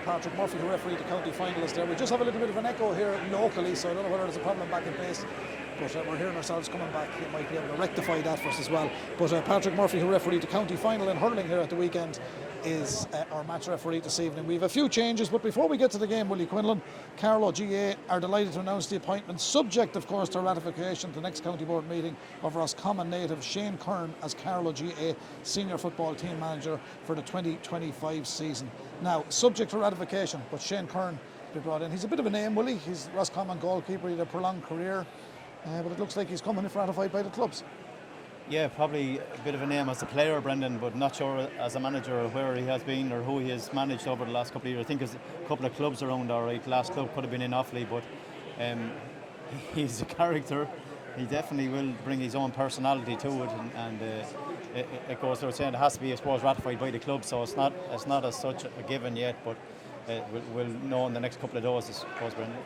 Patrick Murphy, who refereed the county finalists there. We just have a little bit of an echo here locally, so I don't know whether there's a problem back in place. But we're hearing ourselves coming back. He might be able to rectify that for us as well. But Patrick Murphy, who refereed the county final in hurling here at the weekend, is our match referee this evening. We have a few changes, but before we get to the game, Willie Quinlan, Carlow GA are delighted to announce the appointment, subject of course to ratification at the next county board meeting, of Roscommon native Shane Kern as Carlow GA senior football team manager for the 2025 season. Now, subject to ratification, but Shane Kern be brought in. He's a bit of a name, Willie. He's Roscommon goalkeeper. He had a prolonged career, but it looks like he's coming if ratified by the clubs. Yeah, probably a bit of a name as a player, Brendan, but not sure as a manager where he has been or who he has managed over the last couple of years. I think there's a couple of clubs around, all right. Last club could have been in Offaly, but he's a character. He definitely will bring his own personality to it, and it goes without saying it has to be, I suppose, ratified by the club. So it's not as such a given yet, but we'll know in the next couple of days, I suppose, Brendan.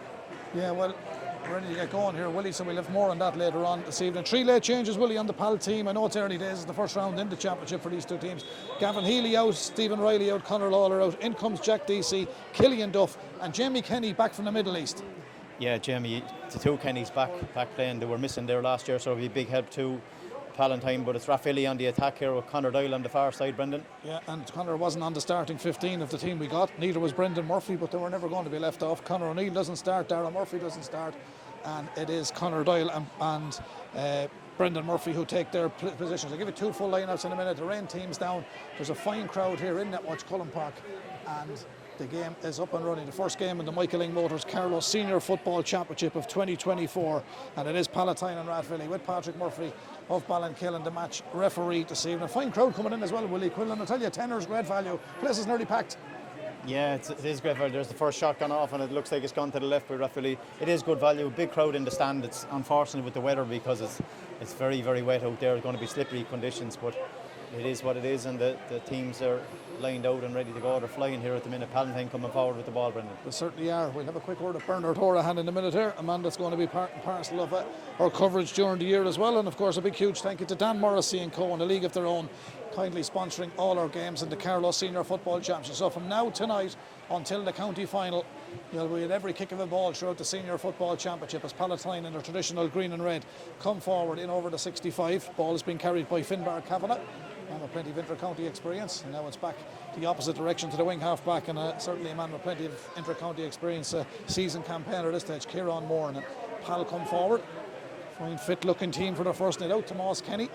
Yeah, well, we're ready to get going here, Willie, so we'll have more on that later on this evening. 3 late changes, Willie, on the Palatine. I know it's early days, it's the first round in the championship for these two teams. Gavin Healy out, Stephen Riley out, Conor Lawler out. In comes Jack Deasy, Killian Duff and Jamie Kenny back from the Middle East. Yeah, Jamie, the two Kennys back playing. They were missing there last year, so it'll be a big help to Palatine. But it's Rathvilly on the attack here with Conor Doyle on the far side, Brendan. Yeah, and Conor wasn't on the starting 15 of the team we got. Neither was Brendan Murphy, but they were never going to be left off. Conor O'Neill doesn't start, Darragh Murphy doesn't start, and it is Conor Doyle and Brendan Murphy who take their positions. I'll give you 2 full lineouts in a minute. The rain team's down. There's a fine crowd here in Netwatch Cullen Park, and the game is up and running. The first game in the Michael Ling Motors Carlow Senior Football Championship of 2024, and it is Palatine and Rathvilly with Patrick Murphy of Ballinkillen, the match referee this evening. A fine crowd coming in as well, Willie Quinlan. I'll tell you, tenner's great value. Place is nearly packed. Yeah, it is great value. There's the first shot gone off and it looks like it's gone to the left by Rathvilly. It is good value, big crowd in the stand. It's unfortunate with the weather because it's very, very wet out there. It's going to be slippery conditions, but it is what it is, and the teams are lined out and ready to go. They're flying here at the minute. Palatine coming forward with the ball, Brendan. They certainly are. We'll have a quick word of Bernard Horahan in a minute here. A man that's going to be part and parcel of our coverage during the year as well. And of course a big huge thank you to Dan Morrissey and Co. in a league of their own, kindly sponsoring all our games in the Carlow Senior Football Championship. So from now tonight until the county final, you'll be at every kick of a ball throughout the Senior Football Championship as Palatine in their traditional green and red come forward in over the 65. Ball is being carried by Finbar Kavanagh. Man with plenty of inter-county experience, and now it's back the opposite direction to the wing half back, and certainly a man with plenty of inter-county experience, season campaigner at this stage, Kieran Moore, and Pal come forward. Fine fit looking team for their first night out. Tomas Kenny.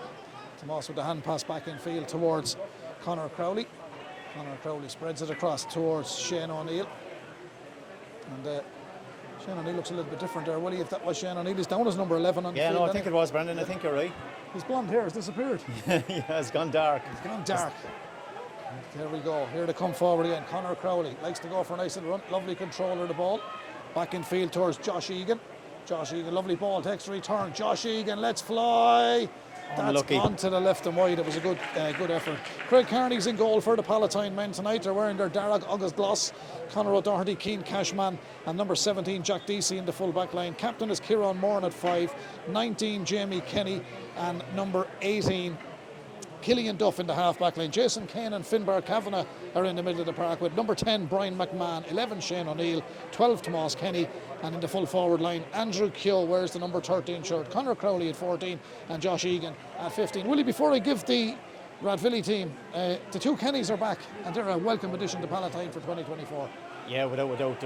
Tomas with the hand pass back in field towards Conor Crowley. Conor Crowley spreads it across towards Shane O'Neill, and Shane O'Neill looks a little bit different there, Willie. If that was Shane O'Neill, he's down as number 11 on the field. Yeah, no, I think it was, Brendan. I think you're right. His blonde hair has disappeared. Yeah, it's gone dark. It's gone dark. There we go. Here to come forward again. Conor Crowley likes to go for a nice little run. Lovely control of the ball. Back in field towards Josh Egan. Josh Egan, lovely ball, takes a return. Josh Egan, let's fly. That's gone to the left and wide. It was a good effort. Craig Carney's in goal for the Palatine men tonight. They're wearing their Darragh August Gloss. Conor O'Doherty, Keane Cashman, and number 17 Jack Deasy in the full back line. Captain is Kieran Moran at 5, 19 Jamie Kenny, and number 18 Killian Duff in the half back line. Jason Kane and Finbar Kavanagh are in the middle of the park with number 10 Brian McMahon, 11 Shane O'Neill, 12 Tomas Kenny, and in the full forward line Andrew Keogh wears the number 13 shirt, Conor Crowley at 14 and Josh Egan at 15. Willie, before I give the Rathvilly team, the two Kennys are back and they're a welcome addition to Palatine for 2024. Yeah, without doubt.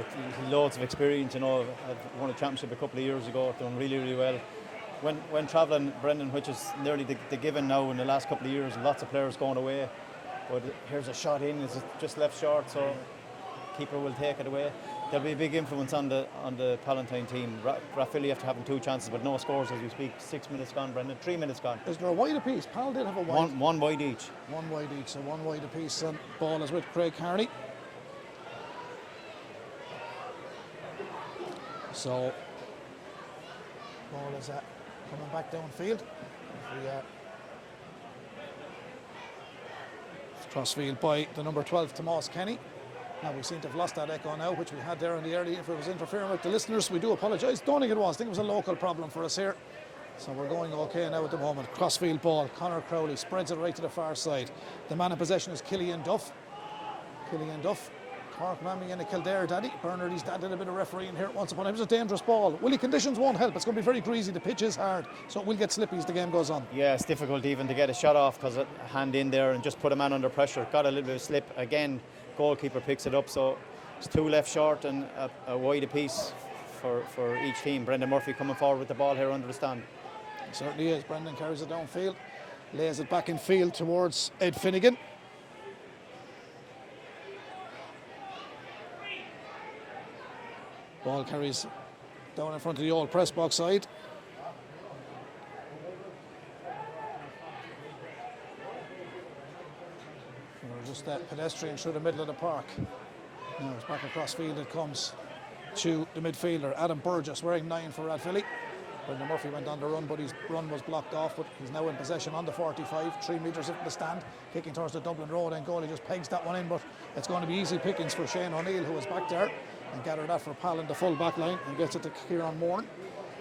Loads of experience, you know. I've won a championship a couple of years ago, done really, really well. When travelling, Brendan, which is nearly the given now in the last couple of years, lots of players going away. But here's a shot in, it's just left short, so keeper will take it away. There'll be a big influence on the Palatine team. Rathvilly after having 2 chances, but no scores as we speak. 6 minutes gone, Brendan. 3 minutes gone. Is there a wide apiece? Pal did have a wide. One wide each. One wide each, so one wide apiece. And ball is with Craig Carney. So ball is coming back downfield. Crossfield by the number 12 Tomas Kenny. Now we seem to have lost that echo now, which we had there in the early. If it was interfering with the listeners, we do apologise. Don't think it was. I think it was a local problem for us here. So we're going okay now at the moment. Crossfield ball. Conor Crowley spreads it right to the far side. The man in possession is Killian Duff. Killian Duff Cork Mammy and a Kildare daddy. Bernard, his dad did a bit of refereeing here once upon a time. It was a dangerous ball. Willie, conditions won't help. It's going to be very greasy. The pitch is hard, so it will get slippy as the game goes on. Yeah, it's difficult even to get a shot off because a hand in there and just put a man under pressure. Got a little bit of slip. Again, goalkeeper picks it up. So it's 2 left short and a wide apiece for each team. Brendan Murphy coming forward with the ball here under the stand. It certainly is. Brendan carries it downfield. Lays it back in field towards Ed Finnegan. Ball carries down in front of the old press box side. Just that pedestrian through the middle of the park. Now it's back across field. It comes to the midfielder, Adam Burgess, wearing 9 for Rathvilly. Brendan Murphy went on the run, but his run was blocked off. But he's now in possession on the 45, 3 metres into the stand, kicking towards the Dublin Road end goal. He just pegs that one in, but it's going to be easy pickings for Shane O'Neill, who is back there, and gathered that for Pal in the full back line, and gets it to Kieran Moore,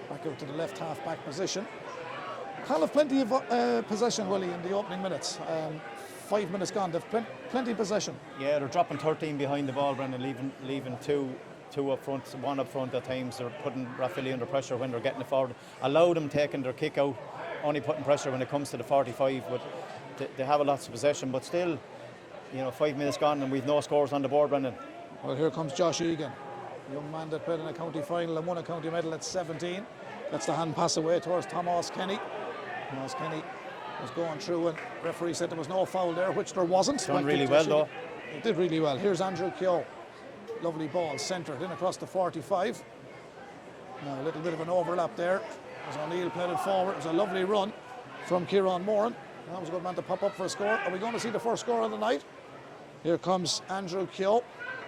back out to the left half back position. Pal have plenty of possession, Willie, in the opening minutes. 5 minutes gone, they've plenty of possession. Yeah, they're dropping 13 behind the ball, Brendan, leaving two up front, 1 up front at times. They're putting Rathvilly under pressure when they're getting it forward. Allow them taking their kick out, only putting pressure when it comes to the 45, but they have a lot of possession, but still, 5 minutes gone and we've no scores on the board, Brendan. Well, here comes Josh Egan, young man that played in a county final and won a county medal at 17. That's the hand pass away towards Thomas Kenny. Thomas Kenny was going through and referee said there was no foul there, which there wasn't. Done really well though. He did really well. Here's Andrew Keogh. Lovely ball, centred in across the 45. Now a little bit of an overlap there. As O'Neill played it forward, it was a lovely run from Kieran Moran. That was a good man to pop up for a score. Are we going to see the first score of the night? Here comes Andrew Keogh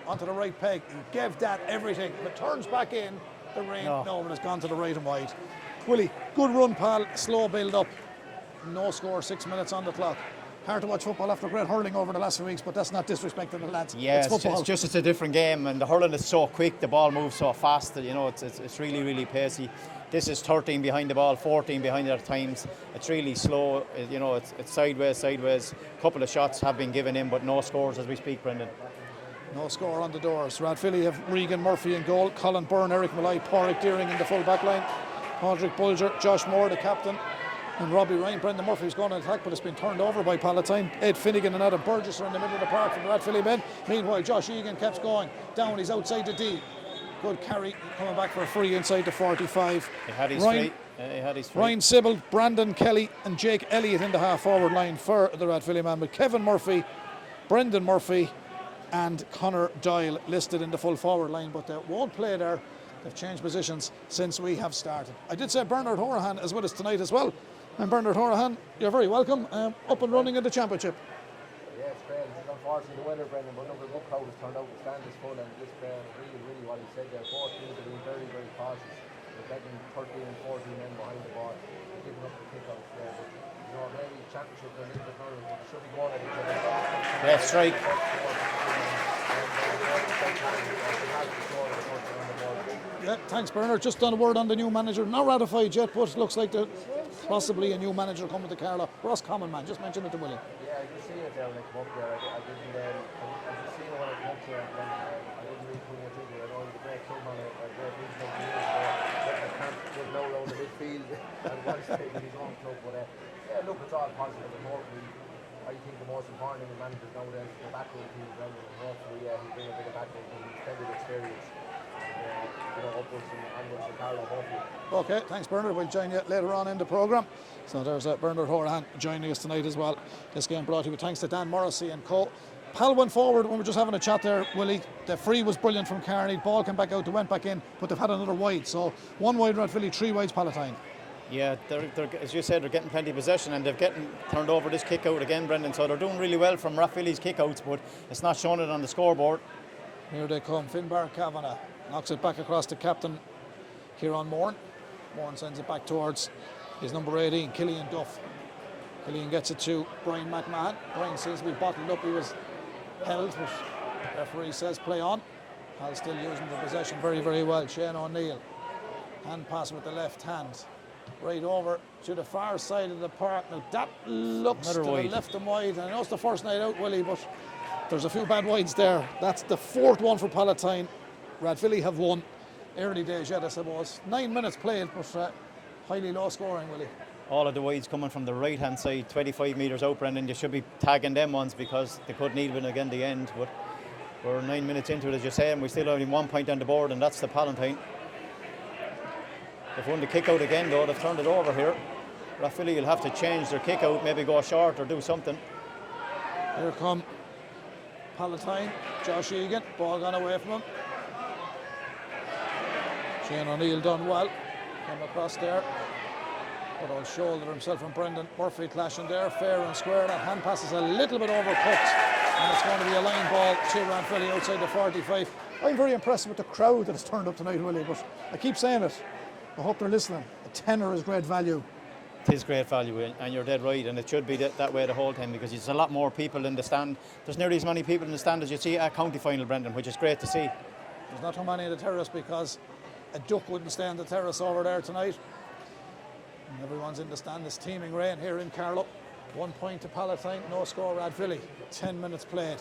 onto the right peg. He gave that everything. If it turns back in, the rain, no, but it's gone to the right and wide. Willie, good run, pal. Slow build up. No score, 6 minutes on the clock. Hard to watch football after great hurling over the last few weeks, but that's not disrespecting the lads. Yeah, it's football. It's a different game, and the hurling is so quick, the ball moves so fast that it's really, really pacey. This is 13 behind the ball, 14 behind it at times. It's really slow. It's sideways. A couple of shots have been given in, but no scores as we speak, Brendan. No score on the doors. Rathvilly have Regan Murphy in goal, Colin Byrne, Eric Malloy, Porrick Deering in the full back line, Padraig Bulger, Josh Moore, the captain, and Robbie Ryan. Brendan Murphy's going to attack, but it's been turned over by Palatine. Ed Finnegan and Adam Burgess are in the middle of the park for the Rathvilly men. Meanwhile, Josh Egan keeps going down. He's outside the D. Good carry, coming back for a free inside the 45. He had his free. Ryan Sybil, Brandon Kelly, and Jake Elliott in the half-forward line for the Rathvilly man, with Kevin Murphy, Brendan Murphy, and Conor Doyle listed in the full forward line, but they won't play there. They've changed positions since we have started. I did say Bernard Horahan is with us tonight as well. And Bernard Horahan, you're very welcome. Up and running in the championship. Yeah, it's great. It's unfortunately the weather, Brendan, but look, the good crowd has turned out. The stand is full, and this really what he said there. 4 teams are being very, very cautious. They're getting 13 and 14 men behind the ball. They're giving up the kick-outs there. But, maybe championship they're a little bit nervous, but they should be going at each other. Yeah, strike. Yeah, thanks Bernard. Just done a word on the new manager. Not ratified yet, but looks like there's possibly a new manager coming to Carlow. Ross Common, man, just mention it to Willie. Yeah, I can see it there when I come up there. I just seen it when I come up there. I didn't really too much into it. I know he's a great club man, a great regional team. I can't just know around the midfield and what's taking his own club. But yeah, look, it's all positive. And hopefully, I think the most important thing in managers nowadays is the backroom team. And hopefully, he'll bring a bit of backroom team. He's plenty of experience. Upwards and onwards to Carlow, hopefully. Okay, thanks Bernard. We'll join you later on in the programme. So there's Bernard Horahan joining us tonight as well. This game brought to you with thanks to Dan Morrissey and co. Pal went forward when we were just having a chat there, Willie. The free was brilliant from Carney. Ball came back out, they went back in, but they've had another wide. So 1 wide Rathvilly, 3 wides Palatine. Yeah, they're, as you said, they're getting plenty of possession and they've getting turned over this kick out again, Brendan. So they're doing really well from Rathvilly's kick outs, but it's not showing it on the scoreboard. Here they come. Finbar Kavanagh knocks it back across to captain Kieran Moore. Moore sends it back towards his number 18, Killian Duff. Killian gets it to Brian McMahon. Brian seems to be bottled up. He was held, but the referee says play on. Hal still using the possession very, very well. Shane O'Neill. Hand pass with the left hand. Right over to the far side of the park. Now that looks to the left and wide. And I know it's the first night out, Willie, but There's a few bad wides there. That's the 4th one for Palatine. Rathvilly have won. Early days yet, I suppose. 9 minutes played, but highly low scoring, Willie. All of the wides coming from the right hand side, 25 metres out, Brendan. You should be tagging them ones because they could need one again the end. But we're 9 minutes into it, as you say, and we still only 1 point on the board, and that's the Palatine. They've won the kick out again, though. They've turned it over here. Rathvilly will have to change their kick out, maybe go short or do something. Here come Palatine. Josh Egan, ball gone away from him. Shane O'Neill done well. Came across there. Good old shoulder himself and Brendan Murphy clashing there. Fair and square. That hand pass is a little bit overcooked. And it's going to be a line ball to Rathvilly outside the 45. I'm very impressed with the crowd that has turned up tonight, Willie, but I keep saying it. I hope they're listening. A tenner is great value. It is great value, and you're dead right, and it should be that way the whole time because there's a lot more people in the stand. There's nearly as many people in the stand as you see at county final, Brendan, which is great to see. There's not too many in the terrace because a duck wouldn't stay on the terrace over there tonight. And everyone's in the stand. It's teeming rain here in Carlow. 1 point to Palatine, no score Rathvilly. 10 minutes played.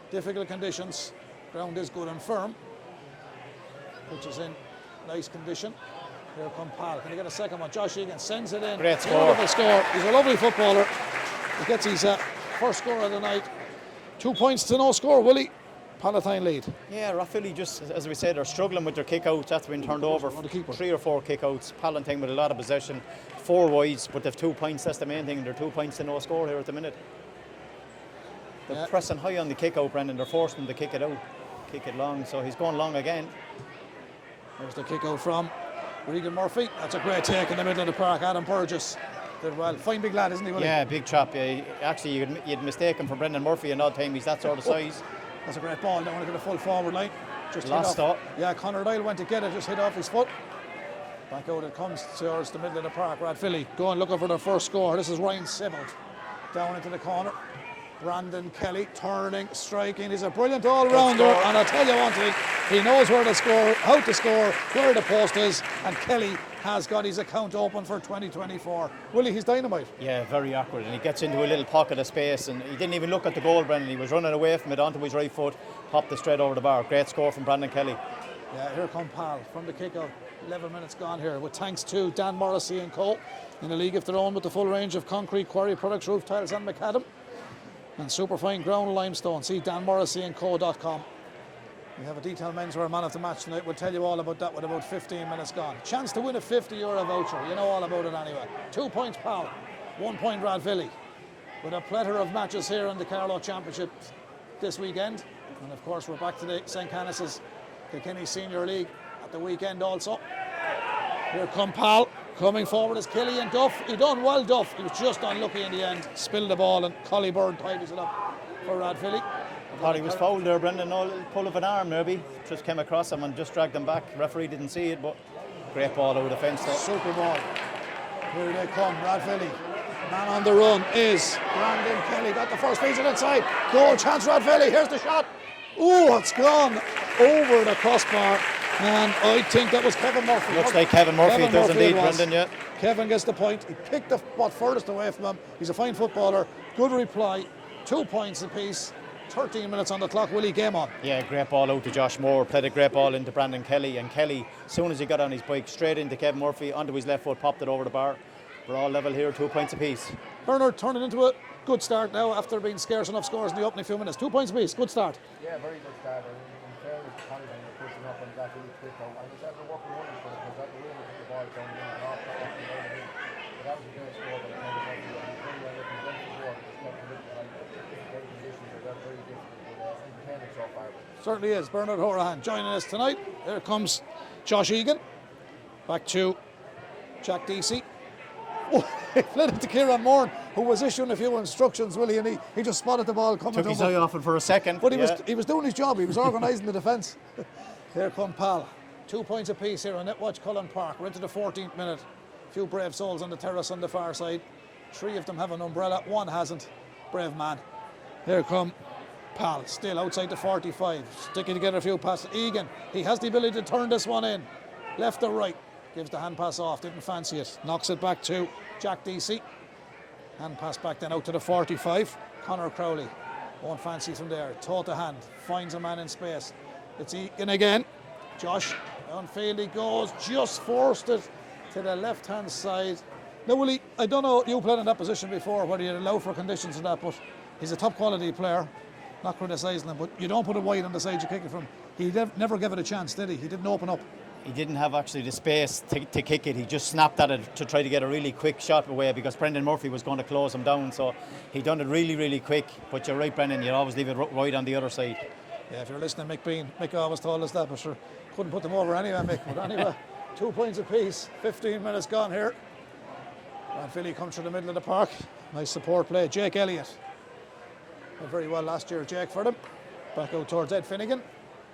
Difficult conditions. Ground is good and firm, which is in nice condition. Here come Pal. Can he get a second one? Josh Egan sends it in. Great score. Beautiful score. He's a lovely footballer. He gets his first score of the night. 2 points to no score, Willie. Palatine lead. Yeah, Rathvilly just, as we said, are struggling with their kick-outs. That's been turned over. 3 or 4 kick-outs. Palatine with a lot of possession. 4 wides, but they've 2 points. That's the main thing. They're 2 points to no score here at the minute. They're pressing high on the kick-out, Brendan. They're forcing him to kick it out. Kick it long, so he's going long again. There's the kick out from Regan Murphy. That's a great take in the middle of the park. Adam Burgess did well. Fine big lad, isn't he, Willie? Yeah, big chap. Actually, you'd mistake him for Brendan Murphy an odd time. He's that sort of size. That's a great ball. Don't want to get a full forward line. Just last stop. Yeah, Conor Doyle went to get it, just hit off his foot. Back out it comes towards the middle of the park. Rathvilly going looking for their first score. This is Ryan Sibbald down into the corner. Brandon Kelly turning, striking. He's a brilliant all-rounder, and I'll tell you one thing, he knows where to score, how to score, where the post is, and Kelly has got his account open for 2024. Willie, he's dynamite. Yeah, very accurate, and he gets into a little pocket of space, and he didn't even look at the goal, Brendan. He was running away from it onto his right foot, popped the straight over the bar. Great score from Brandon Kelly. Yeah, here come Pal from the kick-out. 11 minutes gone here, with thanks to Dan Morrissey and Co. in a league of their own with the full range of concrete, quarry products, roof tiles and macadam. And superfine ground limestone. See danmorrisseyandco.com. We have a detailed menswear man of the match tonight. We'll tell you all about that with about 15 minutes gone. Chance to win a €50 voucher. You know all about it anyway. 2 points Pal, 1 point Rathvilly. With a plethora of matches here in the Carlow Championship this weekend. And of course we're back to the St. Canice's Kilkenny Senior League at the weekend also. Here come Pal. Coming forward is Killian Duff. He done well, Duff. He was just unlucky in the end. Spilled the ball and Collie Byrne tidies it up for Rathvilly. Thought he was fouled there, Brendan. No little pull of an arm, maybe. Just came across him and just dragged him back. Referee didn't see it, but great ball over the fence there. Super ball. Here they come, Rathvilly. Man on the run is Brandon Kelly. Got the first piece inside. Goal chance, Rathvilly. Here's the shot. Oh, it's gone over the crossbar. And I think that was Kevin Murphy. Looks like Kevin Murphy. It does indeed, Brendan, yeah. Kevin gets the point. He picked the spot furthest away from him. He's a fine footballer. Good reply. 2 points apiece. 13 minutes on the clock. Willie, game on. Yeah, great ball out to Josh Moore. Played a great ball into Brandon Kelly. And Kelly, as soon as he got on his bike, straight into Kevin Murphy, onto his left foot, popped it over the bar. We're all level here, 2 points apiece. Bernard turning into a good start now after being scarce enough scores in the opening few minutes. 2 points apiece. Good start. Yeah, very good start. In fairness to Palatine, they're pushing up and got really quick out. And it's after working wonders for them because that the way they put the ball down in and off and down in. But that was a great score by the time they got to very well represented the board. Just not committed like great conditions are very difficult, but entertaining so far. Certainly is. Bernard Horahan joining us tonight. Here comes Josh Egan. Back to Jack Deasy. Oh, he fled it to Kieran Moore, who was issuing a few instructions, Willie, and he just spotted the ball coming. Took his eye off it for a second. But he was doing his job. He was organising the defence. Here come Pal. 2 points apiece here on Netwatch Cullen Park. We're into the 14th minute. A few brave souls on the terrace on the far side. 3 of them have an umbrella. 1 hasn't. Brave man. Here come Pal. Still outside the 45. Sticking together a few passes. Egan. He has the ability to turn this one in. Left or right. Gives the hand pass off, didn't fancy it. Knocks it back to Jack Deasy. Hand pass back then out to the 45. Conor Crowley. Won't fancy from there. Toe to hand. Finds a man in space. It's Egan again. Josh, downfield he goes. Just forced it to the left-hand side. Now, Willie, I don't know, you played in that position before, whether you'd allow for conditions and that, but he's a top quality player. Not criticising him, but you don't put it wide on the side you kick it from. He never gave it a chance, did he? He didn't open up. He didn't have actually the space to kick it. He just snapped at it to try to get a really quick shot away because Brendan Murphy was going to close him down. So he done it really, really quick. But you're right, Brendan, you always leave it right on the other side. Yeah, if you're listening, Mick Bean, Mick always told us that, but sure, couldn't put them over anyway, Mick. But anyway, 2 points apiece, 15 minutes gone here. Rathvilly comes through the middle of the park. Nice support play. Jake Elliott did very well last year, Jake, for them. Back out towards Ed Finnegan.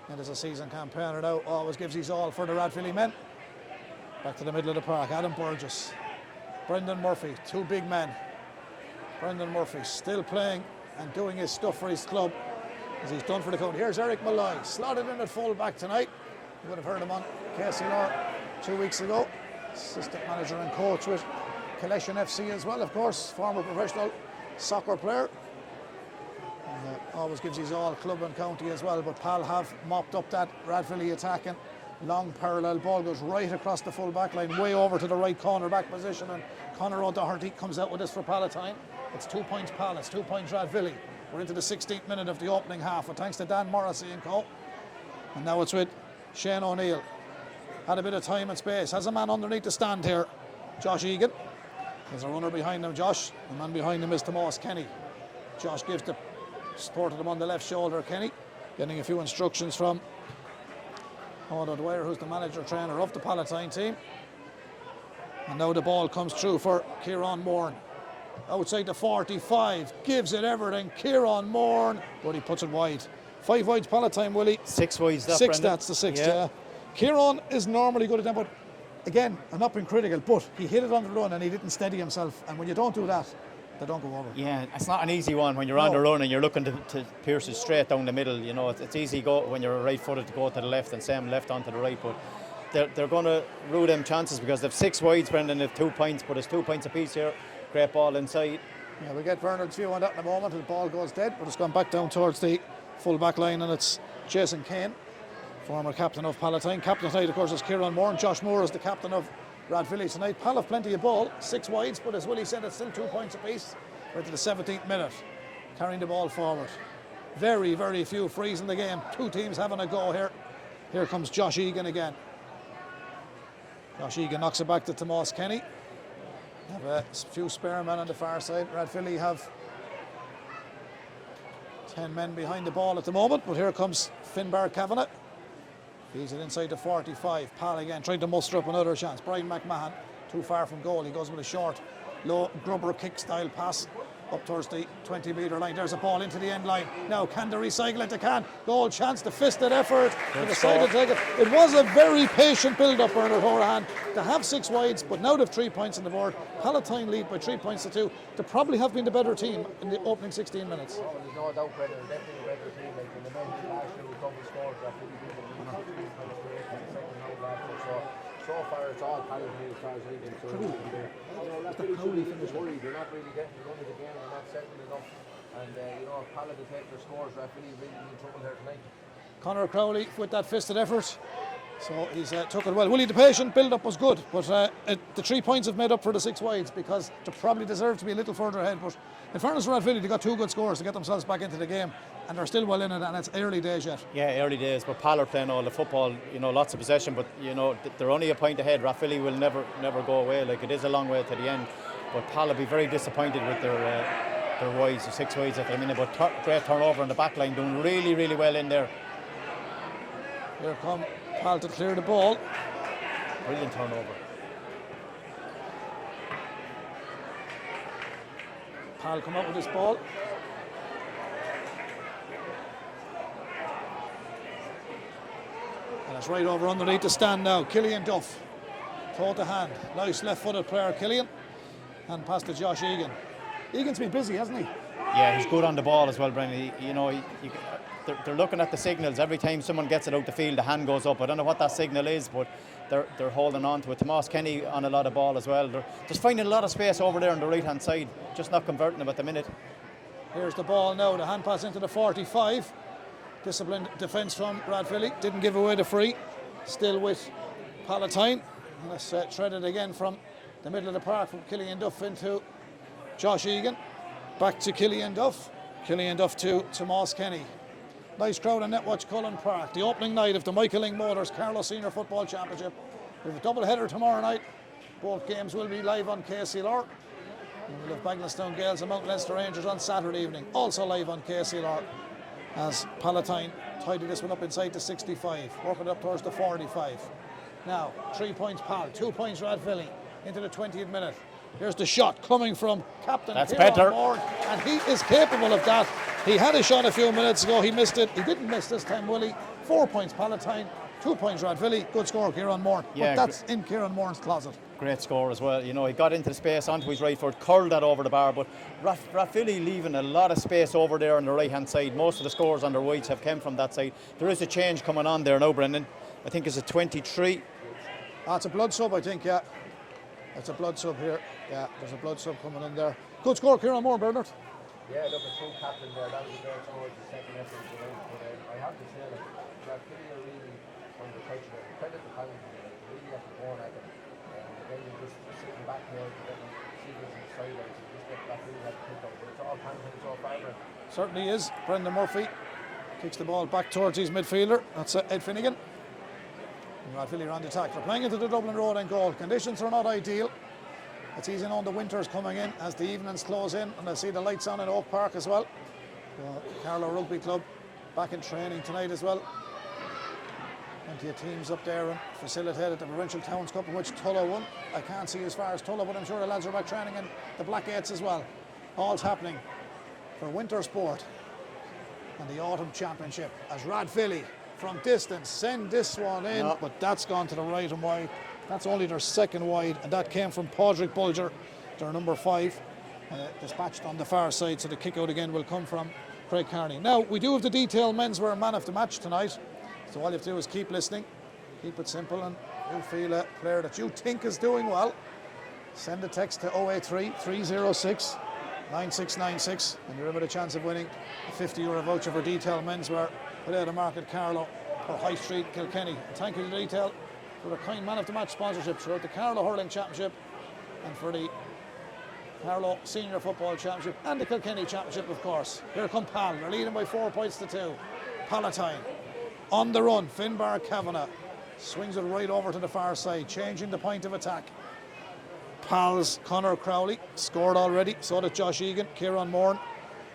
And as a season campaigner now, always gives his all for the Rathvilly men. Back to the middle of the park, Adam Burgess. Brendan Murphy, 2 big men. Brendan Murphy still playing and doing his stuff for his club as he's done for the county. Here's Eric Malloy, slotted in at full back tonight. You would have heard him on KCLR 2 weeks ago. Assistant manager and coach with Palatine FC as well, of course. Former professional soccer player. Always gives his all, club and county as well, but Pal have mopped up that Rathvilly attacking. Long parallel ball goes right across the full back line, way over to the right corner back position, and Conor O'Doherty comes out with this for Palatine. It's 2 points Pal, it's 2 points Rathvilly. We're into the 16th minute of the opening half, and thanks to Dan Morrissey and co. And now it's with Shane O'Neill. Had a bit of time and space, has a man underneath the stand here, Josh Egan. There's a runner behind him, Josh. The man behind him is Tomas Kenny. Josh gives the supported him on the left shoulder, Kenny, getting a few instructions from Odo Dwyer, who's the manager trainer of the Palatine team. And now the ball comes through for Kieran Moore. Outside the 45, gives it everything, Kieran Moore, but he puts it wide. 5 wides Palatine, Willie. 6 wides, that, 6, Brendan. that's the 6th, yeah. Kieran is normally good at that, but again, I'm not being critical, but he hit it on the run and he didn't steady himself, and when you don't do that, they don't go over. Yeah, it's not an easy one when you're on the run and you're looking to pierce it straight down the middle. You know, it's easy go when you're right-footed to go to the left and same left onto the right, but they're going to rule them chances because they've 6 wides, Brendan, they've 2 points, but it's 2 points apiece here. Great ball inside. Yeah, we get Bernard's view on that in a moment. The ball goes dead, but it's gone back down towards the full back line, and it's Jason Kane, former captain of Palatine. Captain tonight, of course, is Kieran Moore, and Josh Moore is the captain of Rathvilly tonight. Pal have plenty of ball, 6 wides, but as Willie said, it's still 2 points apiece. We're to the 17th minute, carrying the ball forward. Very, very few frees in the game. 2 teams having a go here. Here comes Josh Egan again. Josh Egan knocks it back to Tomas Kenny. Have a few spare men on the far side. Rathvilly have 10 men behind the ball at the moment, but here comes Finbar Kavanagh. Feeds it inside the 45. Pal again trying to muster up another chance. Brian McMahon too far from goal. He goes with a short, low grubber kick style pass up towards the 20-metre line. There's a ball into the end line. Now can they recycle it? They can. Goal chance, the fisted effort. They decide to take it. It was a very patient build-up, Bernard Horahan. They have 6 wides, but now they've 3 points on the board. Palatine lead by 3 points to 2. They probably have been the better team in the opening 16 minutes. Oh, there's no doubt, Brendan. Definitely a better team. Like in the men last year, we probably scored that so far it's all Palatine as far as we can. So that's really worried. They're not really getting the run of the game. They're not settling enough. And if Palatine take their scores, Rathvilly really in trouble there tonight. Conor Crowley with that fisted effort. So he's took it well. Willie, the patient build-up was good, but the 3 points have made up for the 6 wides because they probably deserve to be a little further ahead. But in fairness to Rathvilly, they got 2 good scores to get themselves back into the game, and they're still well in it, and it's early days yet. Yeah, early days, but Pal are playing all the football, lots of possession, but, they're only a point ahead. Rathvilly will never go away. Like, it is a long way to the end, but Pal will be very disappointed with their wides, the 6 wides at the minute, but great turnover on the back line, doing really, really well in there. Here come Pal to clear the ball. Brilliant turnover. Pal come up with this ball. And it's right over underneath the stand now. Killian Duff. Toe to hand. Nice left-footed player, Killian. And pass to Josh Egan. Egan's been busy, hasn't he? Yeah, he's good on the ball as well, Brendan. They're looking at the signals. Every time someone gets it out the field, the hand goes up. I don't know what that signal is, but they're holding on to it. Tomas Kenny on a lot of ball as well. They're just finding a lot of space over there on the right-hand side, just not converting them at the minute. Here's the ball now, the hand pass into the 45. Disciplined defence from Rathvilly, didn't give away the free. Still with Palatine. And let's thread it again from the middle of the park from Killian Duff into Josh Egan. Back to Killian Duff. Killian Duff to Tomas Kenny. Nice crowd in Netwatch Cullen Park. The opening night of the Michael Ling Motors Carlow Senior Football Championship. We have a double header tomorrow night. Both games will be live on KCLR. And we'll have Bagnallstown Gales and Mount Leinster Rangers on Saturday evening. Also live on KCLR. As Palatine tidied this one up inside the 65, working up towards the 45. Now, 3 points Pal, 2 points Rathvilly into the 20th minute. Here's the shot coming from Captain Kieran Moore, and he is capable of that. He had a shot a few minutes ago, he missed it. He didn't miss this time, will he? 4 points Palatine, 2 points Rathvilly. Good score, Kieran Moore. Yeah, but that's in Kieran Moore's closet. Great score as well. You know, he got into the space onto his right foot, curled that over the bar, but Rathvilly leaving a lot of space over there on the right hand side. Most of the scores on their whites have come from that side. There is a change coming on there now, Brendan. I think it's a 23. That's a blood sub, I think, yeah. That's a blood sub here. Yeah, there's a blood sub coming in there. Good score, Kieran Moore, Bernard. Yeah, look, a true captain there. That was a great score. The second effort was great. But I have to say that Rathvilly are really under pressure. Credit the Palatine. They really have to go on at them. Then you just sitting back here, getting seagulls in the sidelines, and just get Rathvilly have to pick up. But it's all panting, it's all fire. Certainly is. Brendan Murphy kicks the ball back towards his midfielder. That's Ed Finnegan. And Rathvilly are on the attack. They're playing into the Dublin Road end goal. Conditions are not ideal. It's easy on the winters coming in as the evenings close in, and I see the lights on in Oak Park as well. Carlow Rugby Club back in training tonight as well. Plenty of teams up there and facilitated the Provincial Towns Cup in which Tulla won. I can't see as far as Tulla, but I'm sure the lads are back training in the Black Eights as well. All's happening for winter sport and the autumn championship as Rathvilly from distance send this one in, but that's gone to the right and wide. That's only their second wide, and that came from Padraig Bulger, their number 5, dispatched on the far side, so the kick out again will come from Craig Carney. Now, we do have the detailed menswear man of the match tonight, so all you have to do is keep listening, keep it simple, and you'll feel a player that you think is doing well. Send a text to 083 306 9696, and you're in with a chance of winning a €50 voucher for Detail Menswear at Ada Market, Carlow, or High Street, Kilkenny. And thank you to Detail for the kind man of the match sponsorship throughout the Carlow Hurling Championship and for the Carlow Senior Football Championship and the Kilkenny Championship, of course. Here come Pal, they're leading by 4 points to 2. Palatine on the run, Finbar Kavanagh swings it right over to the far side, changing the point of attack. Pal's Conor Crowley scored already, so did Josh Egan, Kieran Moore,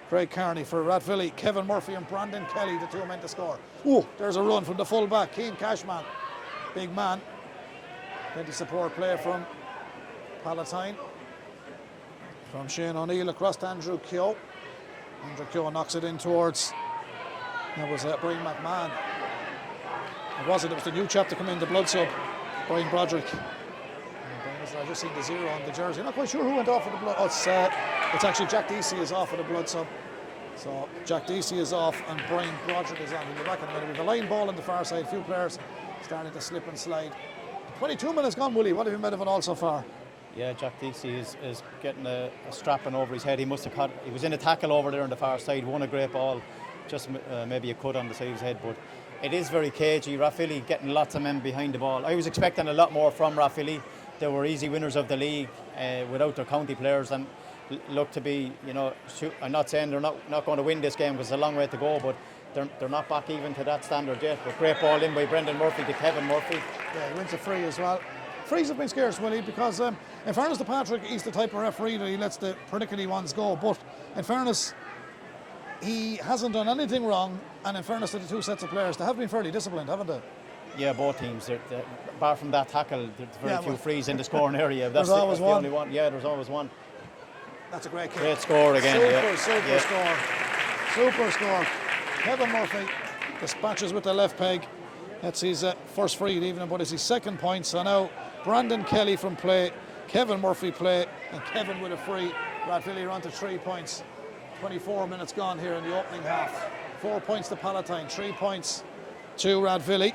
Craig Carney for Rathvilly, Kevin Murphy and Brandon Kelly, the 2 men to score. Oh, there's a run from the full back, Cian Cashman, big man. Plenty support play from Palatine. From Shane O'Neill across to Andrew Keogh. Andrew Keogh knocks it in towards, that was Brian McMahon. It was the new chap to come in, the blood sub, Brian Broderick. I just seen the 0 on the jersey. I'm not quite sure who went off with the blood. Oh, it's actually Jack Deasy is off with the blood sub. So Jack Deasy is off and Brian Broderick is on. We'll be back in a minute. We have a line ball on the far side. A few players starting to slip and slide. 22 minutes gone, Willie. What have you made of it all so far? Yeah, Jack Deasy is getting a strapping over his head. He must have caught. He was in a tackle over there on the far side. Won a great ball. Just maybe a cut on the side of his head, but it is very cagey. Rathvilly getting lots of men behind the ball. I was expecting a lot more from Rathvilly. They were easy winners of the league without their county players and look to be, you know, I'm not saying they're not going to win this game because it's a long way to go, but they're not back even to that standard yet. But great ball in by Brendan Murphy to Kevin Murphy. Yeah, he wins a free as well. Frees have been scarce, Willie, because in fairness to Patrick, he's the type of referee that he lets the particularly ones go. But in fairness, he hasn't done anything wrong, and in fairness to the 2 sets of players, they have been fairly disciplined, haven't they? Yeah, both teams. Apart from that tackle, there's very few frees in the scoring area. That's there's always the one. only one. Yeah, there's always one. That's a great kick. Great score again. Super score. Super score. Kevin Murphy dispatches with the left peg. That's his first free of the evening, but it's his 2nd point. So now Brandon Kelly from play, Kevin Murphy play, and Kevin with a free. Rathvilly are on to 3 points. 24 minutes gone here in the opening half. 4 points to Palatine, 3 points to Rathvilly.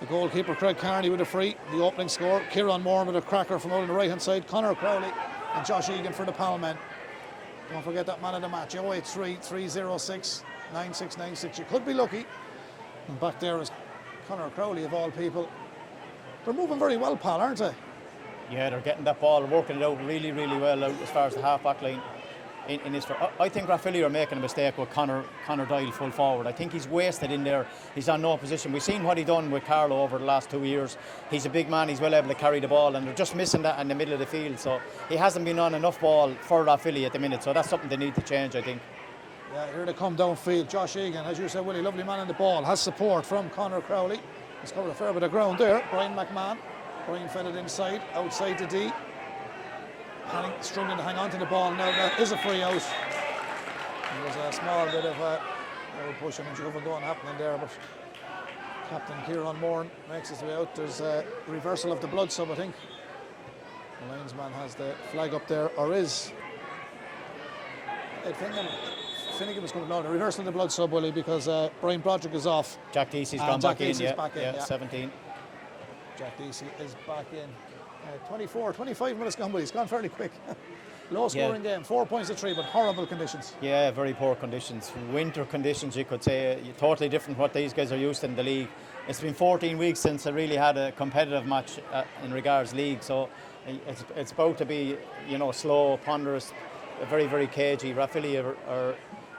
The goalkeeper Craig Carney with a free. The opening score, Kieran Moore with a cracker from out on the right hand side, Conor Crowley and Josh Egan for the Pal men. Don't forget that man of the match, 083 306 9696. You could be lucky. And back there is Conor Crowley, of all people. They're moving very well, Paul, aren't they? Yeah, they're getting that ball, working it out really, really well out as far as the half-back line. I think Rathvilly are making a mistake with Conor Doyle full forward. I think he's wasted in there. He's on no position. We've seen what he done with Carlo over the last 2 years. He's a big man. He's well able to carry the ball, and they're just missing that in the middle of the field. So he hasn't been on enough ball for Rathvilly at the minute. So that's something they need to change, I think. Yeah, here they come downfield. Josh Egan, as you said, Willie, lovely man on the ball, has support from Conor Crowley. He's covered a fair bit of ground there. Brian McMahon. Brian fed it inside, outside to D. Struggling to hang on to the ball now. That is a free out. There's a small bit of pushing and shoving going happening there, but Captain Kieran Moran makes his way out. There's a reversal of the blood sub, I think. The linesman has the flag up there, or is Ed Finnegan was coming down. A reversal of the blood sub, Willie, because Brian Broderick is off. Jack Deasy's gone back in, yeah, 17. Jack Deasy is back in. 25 minutes gone, but he's gone fairly quick. Low scoring game, 4 points to 3, but horrible conditions. Yeah, very poor conditions. Winter conditions, you could say. Totally different what these guys are used to in the league. It's been 14 weeks since I really had a competitive match in regards league, so it's about to be, slow, ponderous, very, very cagey. Rathvilly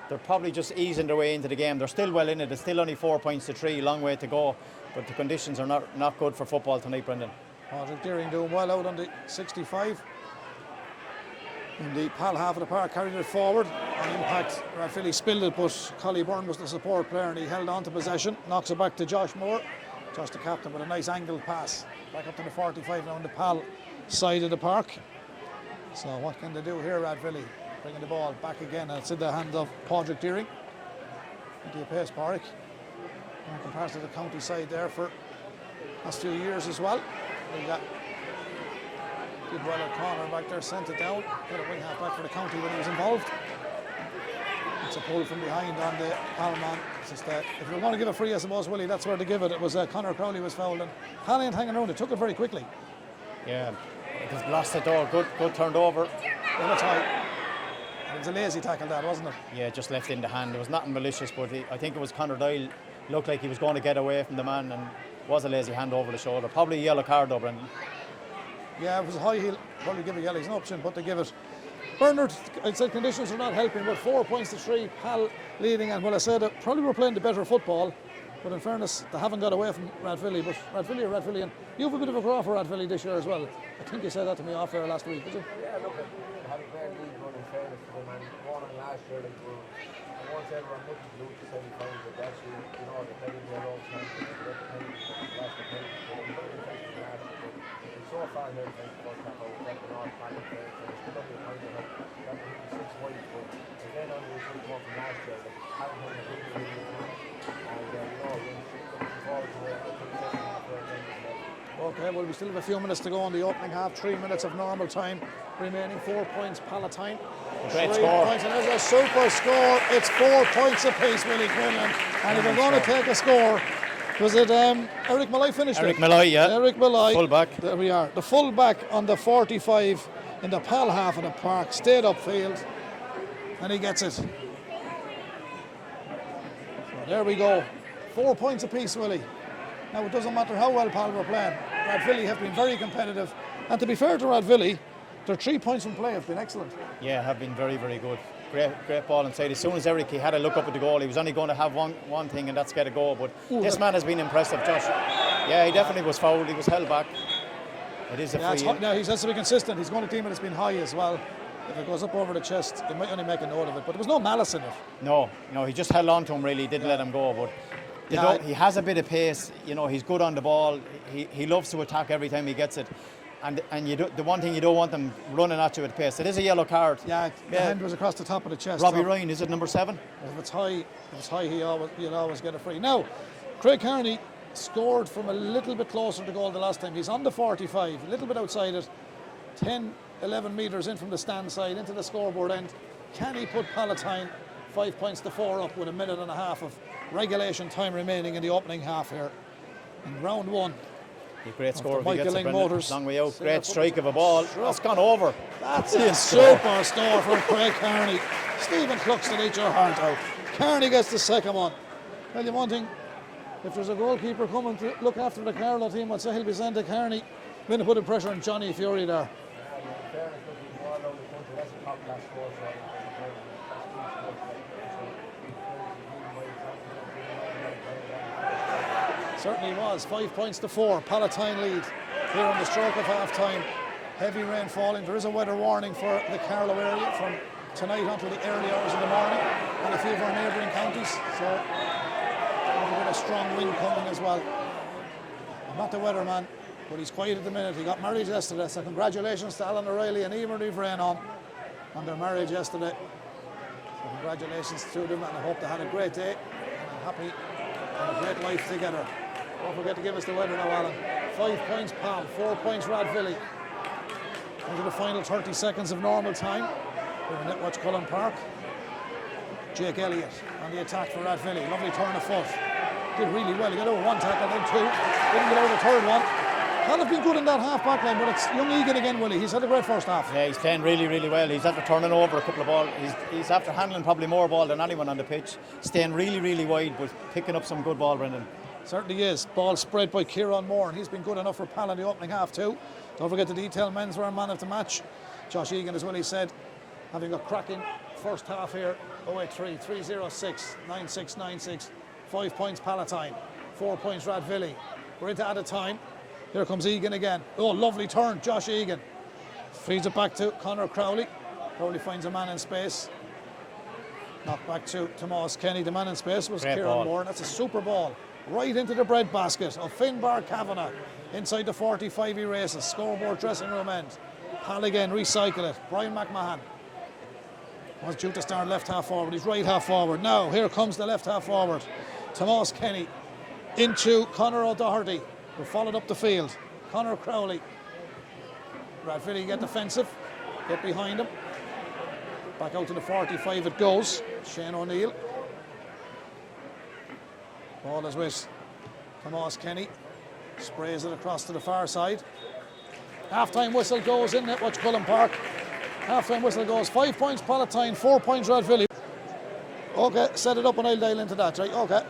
they're probably just easing their way into the game. They're still well in it. It's still only 4 points to 3, long way to go, but the conditions are not good for football tonight, Brendan. Patrick Deering doing well out on the 65. In the Pal half of the park, carried it forward. On impact, Rathvilly spilled it, but Collie Byrne was the support player and he held on to possession. Knocks it back to Josh Moore. Josh the captain with a nice angled pass. Back up to the 45 now on the Pal side of the park. So what can they do here, Rathvilly? Bringing the ball back again, and it's in the hands of Patrick Deering. Into the pace, Porrick. And compared to the county side there for last few years as well. We got did well at corner back there, sent it down. Got a wing half back for the county when he was involved. It's a pull from behind on the Palman. It's just if you want to give a free, I suppose, Willie, that's where to give it. It was Conor Crowley was fouled, and Pal ain't hanging around. It took it very quickly. Yeah, just lost it though. Good turned over. Well, that's high. It was a lazy tackle, that, wasn't it? Yeah, just left in the hand. It was nothing malicious, but I think it was Conor Doyle. Looked like he was going to get away from the man, and was a lazy hand over the shoulder. Probably a yellow card though, Brendan. Yeah, it was a high heel. Probably give a yellow. He's an option, but they give it. Bernard, I'd say conditions are not helping, but 4 points to 3. Pal leading, and well, I said probably we're playing the better football, but in fairness, they haven't got away from Rathvilly. But Rathvilly, and you have a bit of a craw for Rathvilly this year as well. I think you said that to me off air last week, did you? Yeah, look, I had a great league run in fairness to them, and one on last year, like, I won't say everyone much to lose the semi-finals, but actually, the penalty were all time, the penalty, last the penalty, but I'm very impressed with last year. But so far here, I think the first half, I was at the North Palatine players, and it's still up to the point that got to 6 wide, but again, on the result from last year, like, Palatine has really, really good, and looking forward to it. I think the second half here again is left. Okay, well, we still have a few minutes to go in the opening half. 3 minutes of normal time remaining. 4 points, Palatine. Great 3 score. points, and there's a super score. It's 4 points apiece, Willie Quinlan. And if we're going to take a score, was it Eric Malloy finished Eric it? Malloy, yeah. Eric Malloy. Full back. There we are. The full back on the 45 in the Pal half of the park. Stayed upfield. And he gets it. So there we go. 4 points apiece, Willie. Now, it doesn't matter how well Pal were playing. Rathvilly have been very competitive. And to be fair to Rathvilly, their 3 points from play have been excellent. Yeah, have been very, very good. Great ball inside. As soon as Eric, he had a look up at the goal, he was only going to have one thing, and that's get a goal. But this man has been impressive, Josh. Yeah, he definitely was fouled. He was held back. It is a free. Now, he has to be consistent. He's going to team it. It's been high as well. If it goes up over the chest, he might only make a note of it. But there was no malice in it. No, he just held on to him, really. He didn't let him go. But he has a bit of pace. He's good on the ball. He loves to attack every time he gets it. And the one thing you don't want them running at you with pace. It is a yellow card. Yeah, the hand was across the top of the chest. Robbie Ryan, is it number 7? If it's high, he'll always get a free. Now, Craig Kearney scored from a little bit closer to goal the last time. He's on the 45, a little bit outside it, 10, 11 metres in from the stand side into the scoreboard end. Can he put Palatine 5 points to 4 up with a minute and a half of regulation time remaining in the opening half here in round 1 A great score. Michael Ling Motors. Long way out. Great strike of a ball. That's gone over. That's a super score from Craig Carney. Stephen Cluxton eat your heart out. Carney gets the second one. Tell you one thing, if there's a goalkeeper coming to look after the Carlow team, I'd say he'll be sent to Carney. Been putting pressure on Johnny Fury there. Certainly was. 5 points to 4. Palatine lead here on the stroke of half time. Heavy rain falling. There is a weather warning for the Carlow area from tonight until the early hours of the morning and a few of our neighbouring counties. So a bit of strong wind coming as well. I'm not the weatherman, but he's quiet at the minute. He got married yesterday, so congratulations to Alan O'Reilly and Emer Duvrain on their marriage yesterday. So congratulations to them, and I hope they had a great day and a happy and a great life together. Don't forget to give us the weather now, Alan. 5 points Palm, 4 points Rathvilly. Into the final 30 seconds of normal time. We're in Netwatch Cullen Park. Jake Elliott on the attack for Rathvilly. Lovely turn of foot. Did really well. He got over one tackle, then two. Didn't get over the third one. Can't have been good in that half back line, but it's young Egan again, Willie. He's had a great first half. Yeah, he's playing really, really well. He's after turning over a couple of balls. He's after handling probably more ball than anyone on the pitch. Staying really, really wide, but picking up some good ball, Brendan. Certainly is. Ball spread by Kieran Moore, and he's been good enough for Pal in the opening half too. Don't forget the detail, men's were man of the match. Josh Egan, as Willie said, having a cracking first half here. 083 306 9696. 5 points Palatine, 4 points Rathvilly. We're into added time. Here comes Egan again. Oh, lovely turn, Josh Egan. Feeds it back to Conor Crowley. Crowley finds a man in space. Knocked back to Tomas Kenny. The man in space was Kieran Moore. That's a super ball. Right into the bread basket of Finbar Kavanagh. Inside the 45 he races. Scoreboard dressing room end. Pal again, recycle it. Brian McMahon was due to start left half forward. He's right half forward. Now, here comes the left half forward. Tomas Kenny into Conor O'Doherty, who followed up the field. Conor Crowley. Rathvilly get defensive. Get behind him. Back out to the 45 it goes. Shane O'Neill. Ball is with Tomas Kenny. Sprays it across to the far side. Half-time whistle goes in Netwatch Cullen Park. Half-time whistle goes. 5 points Palatine, 4 points Rathvilly. Okay, set it up and I'll dial into that, right? Okay.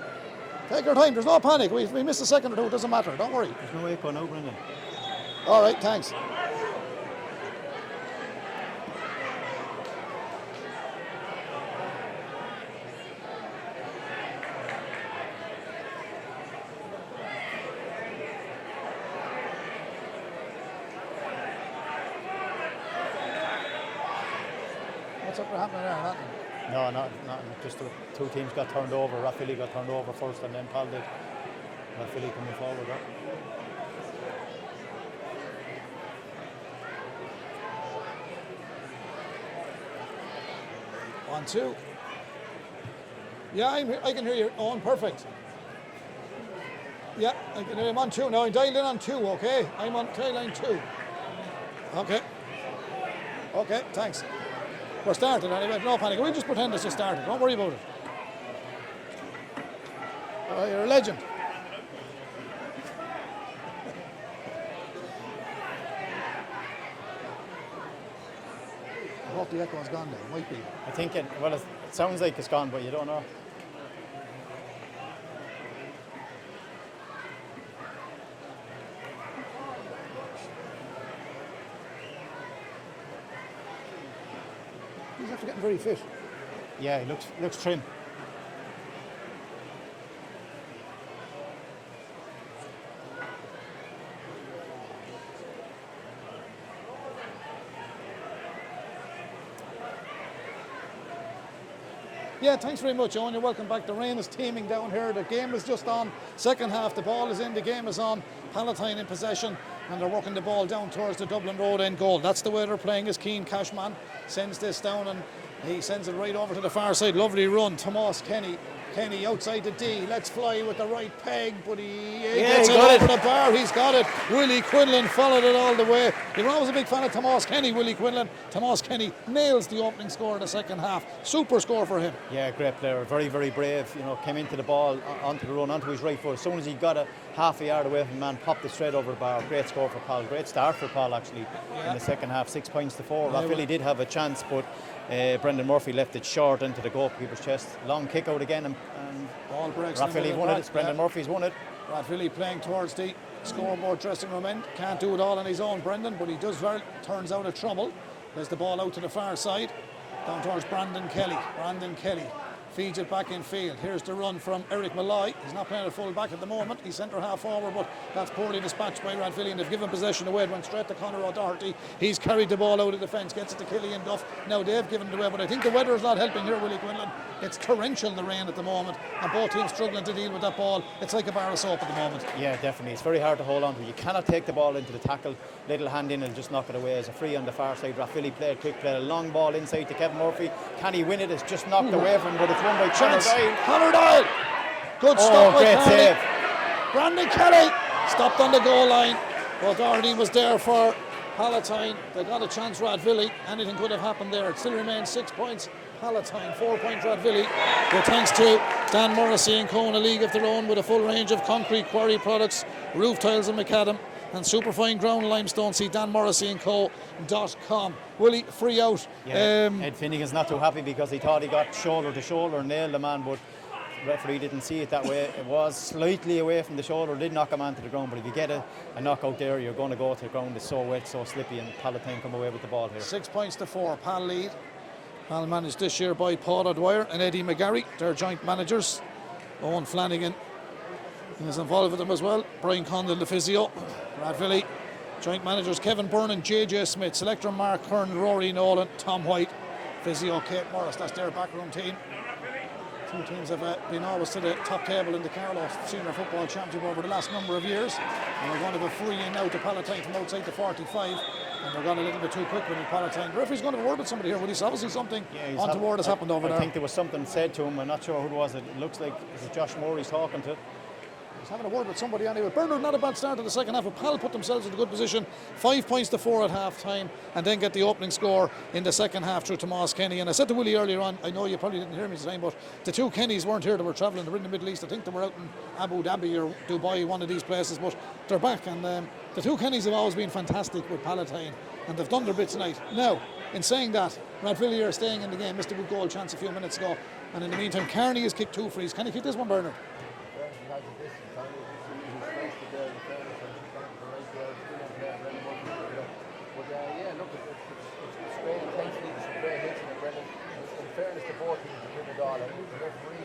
Take your time, there's no panic. We miss a second or two, it doesn't matter, don't worry. There's no echo now, Brendan. All right, thanks. What's up happening there? Nothing. No, nothing. Just the two teams got turned over. Rathvilly got turned over first and then Pal did. Rathvilly coming forward. 1-2. Yeah, I can hear you. On, perfect. Yeah, I can hear him on 2 now. I'm dialed in on 2, okay? I'm on tail line 2. Okay. Okay, thanks. We're starting anyway, no panic. We'll just pretend it's just started. Don't worry about it. Oh, you're a legend. I hope the echo's gone now. It might be. I think it sounds like it's gone, but you don't know. He's after getting very fit. Yeah, he looks trim. Yeah, thanks very much, Owen. You're welcome back. The rain is teeming down here. The game is just on. Second half, the ball is in, the game is on. Palatine in possession, and they're working the ball down towards the Dublin Road end goal. That's the way they're playing. As Keane Cashman sends this down, and he sends it right over to the far side. Lovely run. Tomas Kenny Kenny outside the D, let's fly with the right peg, but he Yeah, gets he it got over it. the bar, he's got it. Willie Quinlan followed it all the way. You're always a big fan of Tomás Kenny, Willie Quinlan. Tomás Kenny nails the opening score in the second half. Super score for him. Yeah, great player, very, very brave. You know, came into the ball, onto the run, onto his right foot. As soon as he got it half a yard away from the man, popped it straight over the bar. Great score for Paul. Great start for Paul, actually, in the second half. 6 points to 4. Rathvilly did have a chance, but Brendan Murphy left it short into the goalkeeper's chest. Long kick out again, and Ball breaks. Rathvilly won it. Brendan Murphy's won it. Rathvilly playing towards the scoreboard dressing room end. Can't do it all on his own, Brendan, but he does well. Turns out of trouble. There's the ball out to the far side. Down towards Brandon Kelly. Brandon Kelly feeds it back in field. Here's the run from Eric Malloy. He's not playing at full back at the moment. He's centre half forward, but that's poorly dispatched by Rathvilly, and they've given possession away. It went straight to Conor O'Doherty. He's carried the ball out of the fence, gets it to Killian Duff. Now they've given it away, but I think the weather is not helping here, Willie Quinlan. It's torrential, the rain at the moment, and both teams struggling to deal with that ball. It's like a bar of soap at the moment. Yeah, definitely. It's very hard to hold on to. You cannot take the ball into the tackle. Little hand in and just knock it away. As a free on the far side. Rathvilly played quick, played a long ball inside to Kevin Murphy. Can he win it? It's just knocked away from him, but it's won by Chance. Conor. Conor Doyle. Good stop by great Kelly. save. Brandon Kelly stopped on the goal line. O'Doherty was there for Palatine. They got a chance, Rathvilly. Anything could have happened there. It still remains 6 points. Palatine, 4 points Rathvilly. But thanks to Dan Morrissey and Co. in a league of their own with a full range of concrete quarry products, roof tiles and macadam, and superfine ground limestone. See danmorrisseyandco.com. Willie, free out. Yeah, Ed Finnegan's not too happy because he thought he got shoulder to shoulder and nailed the man, but referee didn't see it that way. It was slightly away from the shoulder, did knock him onto the ground, but if you get a knockout there, you're going to go to the ground. It's so wet, so slippy, and Palatine come away with the ball here. 6 points to 4. Pal lead. Pal managed this year by Paul O'Dwyer and Eddie McGarry, their joint managers. Owen Flanagan is involved with them as well. Brian Condon, the physio. Rathvilly joint managers Kevin Byrne and JJ Smith. Selector Mark Kern, Rory Nolan, Tom White. Physio Kate Morris. That's their backroom team. Two teams have been always to the top table in the Carlow Senior Football Championship over the last number of years. And we're going to go free in now to Palatine from outside the 45. And they're gone a little bit too quick with the Palatine. The referee's going to have a word with somebody here. Well, he's obviously something untoward has happened over there. I think there was something said to him. I'm not sure who it was. It looks like is it Josh Moore he's talking to. He's having a word with somebody anyway. Bernard, not a bad start to the second half, but Pal put themselves in a good position. 5 points to 4 at half time, and then get the opening score in the second half through Tomás Kenny. And I said to Willie earlier on, I know you probably didn't hear me saying, but the two Kennys weren't here. They were travelling. They were in the Middle East. I think they were out in Abu Dhabi or Dubai, one of these places, but they're back. And the two Kennys have always been fantastic with Palatine, and they've done their bit tonight. Now, in saying that, Rathvilly are staying in the game. Missed a good goal chance a few minutes ago. And in the meantime, Kearney has kicked 2 frees. Can he kick this one, Bernard? Fairness to both teams to win the ball, and the referee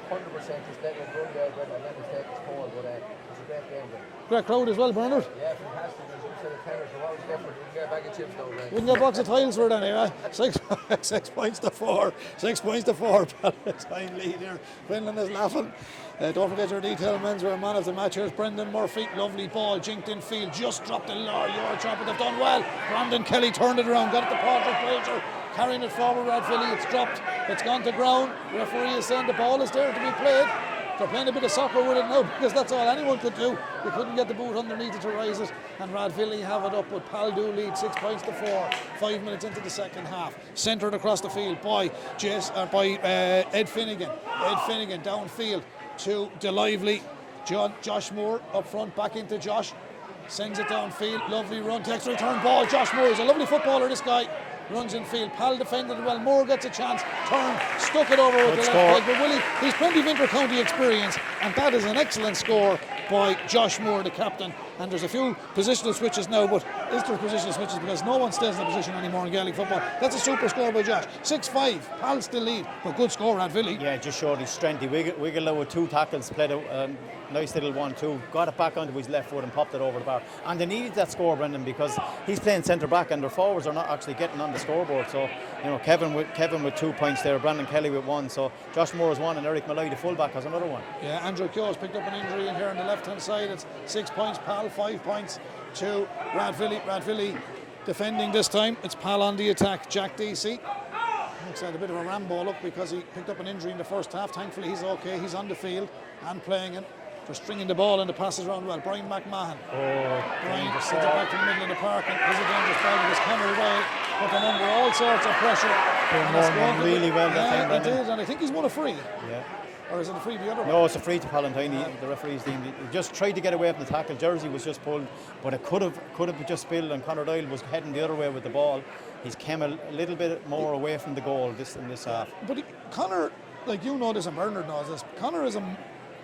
100% just let them run there, Brendan, and let us take the score, but it's a great game, Brendan. Great crowd as well, Bernard. Yeah, fantastic. As you said, the tenors are always different. We can get a bag of chips though, right? We can get a box of tiles for it anyway. 6 points to 4. 6 points to 4. Palatine lead here. Quinlan is laughing. Don't forget your detail men's were man of the match. Here's Brendan Murphy. Lovely ball, jinked in field. Just dropped the yard shot, but they've done well. Brandon Kelly turned it around, got it to Patrick Bolger. Carrying it forward, Rathvilly. It's dropped. It's gone to ground. Referee is saying the ball is there to be played. They're playing a bit of soccer with it now because that's all anyone could do. They couldn't get the boot underneath it to raise it, and Rathvilly have it up, but Pal do lead 6 points to 4. 5 minutes into the second half. Centred across the field by Ed Finnegan. Ed Finnegan downfield to DeLively. Josh Moore up front, back into Josh. Sends it downfield. Lovely run. Takes a return ball. Josh Moore is a lovely footballer, this guy. Runs in field. Pal defended it well. Moore gets a chance. Turn. Stuck it over with the left leg. But Willie, he's plenty of inter-county experience, and that is an excellent score by Josh Moore, the captain. And there's a few positional switches now, but is there positional switches because no one stays in a position anymore in Gaelic football. That's a super score by Josh. 6-5. Pal still lead, but good score at Rathvilly. Yeah, just showed his strength. He wiggled out with 2 tackles, played a nice little 1-2, got it back onto his left foot and popped it over the bar. And they needed that score, Brendan, because he's playing centre back and their forwards are not actually getting on the scoreboard. So, you know, Kevin with 2 points there, Brandon Kelly with 1. So Josh Moore has 1 and Eric Malloy, the fullback, has another 1. Yeah, Andrew Kyo has picked up an injury in here on the left-hand side. It's 6 points, Pal, 5 points to Rathvilly. Rathvilly defending this time. It's Pal on the attack. Jack DC Looks like a bit of a Rambo look because he picked up an injury in the first half. Thankfully he's okay, he's on the field and playing it. They're stringing the ball and the passes around well. Brian McMahon. Brian sends it back to the middle of the park and is a dangerous ball because Conor Doyle put them under all sorts of pressure. They're really well that time, Brendan. He did, and I think he's won a free. Yeah. Or is it a free the other way? No, it's a free to Palatine. The referees team he just tried to get away from the tackle. Jersey was just pulled, but it could have just spilled, and Conor Doyle was heading the other way with the ball. He's came a little bit more away from the goal in this half. But Conor, like you know this and Bernard knows this, Conor is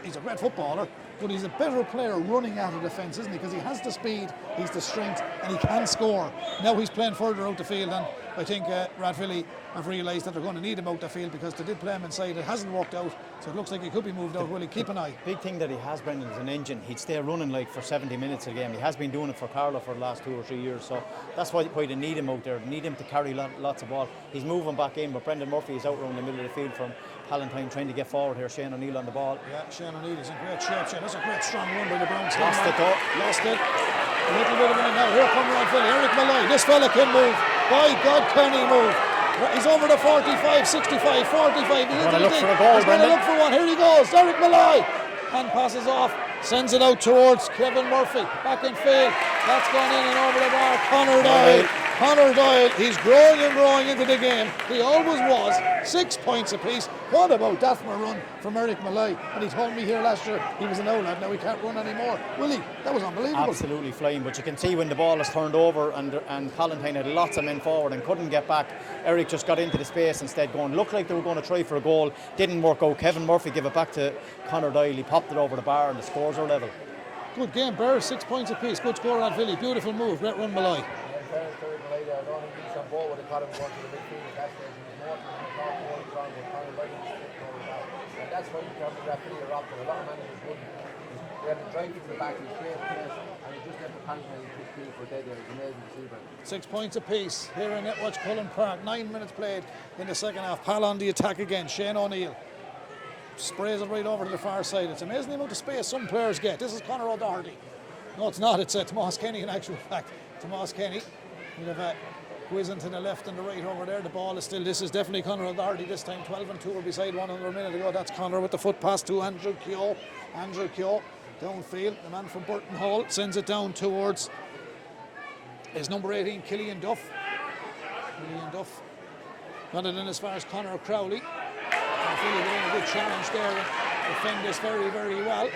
he's a great footballer, but he's a better player running out of defence, isn't he? Because he has the speed, he's the strength, and he can score. Now he's playing further out the field, and I think Rathvilly have realised that they're going to need him out the field because they did play him inside. It hasn't worked out, so it looks like he could be moved out. Will he keep an eye? Big thing that he has, Brendan, is an engine. He'd stay running like for 70 minutes a game. He has been doing it for Carlow for the last 2 or 3 years, so that's why they need him out there. They need him to carry lots of ball. He's moving back in, but Brendan Murphy is out around the middle of the field from Palatine trying to get forward here. Shane O'Neill on the ball. Yeah, Shane O'Neill is in great shape. That's a great strong run by the Browns. Lost it though. Lost it. A little bit of it now. Here comes Rathvilly. Eric Malloy. This fella can move. By God, can he move? He's over the 45, 65, 45. He's going to look for a goal, He's going to look for one. Here he goes. Eric Malloy. Hand passes off. Sends it out towards Kevin Murphy. Back in field. That's gone in and over the bar. Conor Doyle. Conor Doyle, he's growing and growing into the game. He always was. 6 points apiece. What about that from a run from Eric Malloy? And he told me here last year he was an outlet. Now he can't run anymore. Will he? That was unbelievable. Absolutely flying. But you can see when the ball is turned over and Palatine had lots of men forward and couldn't get back. Eric just got into the space instead going. Looked like they were going to try for a goal. Didn't work out. Kevin Murphy gave it back to Conor Doyle. He popped it over the bar and the scores are level. Good game, Bears. 6 points apiece. Good score at Rathvilly. Beautiful move. Great run, Malloy. I don't think he's on board with the cutting one to the midfield at that stage. He was more than the top one strong with Conor Doyle and that's why you come to Rathvilly or up. A lot of managers wouldn't. They had to drive to the back, he came and he just left the panic and he just for dead there. It's amazing to see, Brent. 6 points apiece here in Netwatch Cullen Park. 9 minutes played in the second half. Pal on the attack again. Shane O'Neill sprays it right over to the far side. It's amazing the amount of space some players get. This is Conor O'Doherty. No, it's not. It's Tomas Kenny in actual fact. Tomas Kenny. We'll have a whizzing to the left and the right over there. The ball is still. This is definitely Conor O'Doherty this time. 12 and 2 were beside one under a minute ago. That's Conor with the foot pass to Andrew Keogh. Andrew Keogh downfield. The man from Burton Hall sends it down towards his number 18, Killian Duff. Killian Duff got it in as far as Conor Crowley. I feel they're doing a good challenge there and defend this very, very well.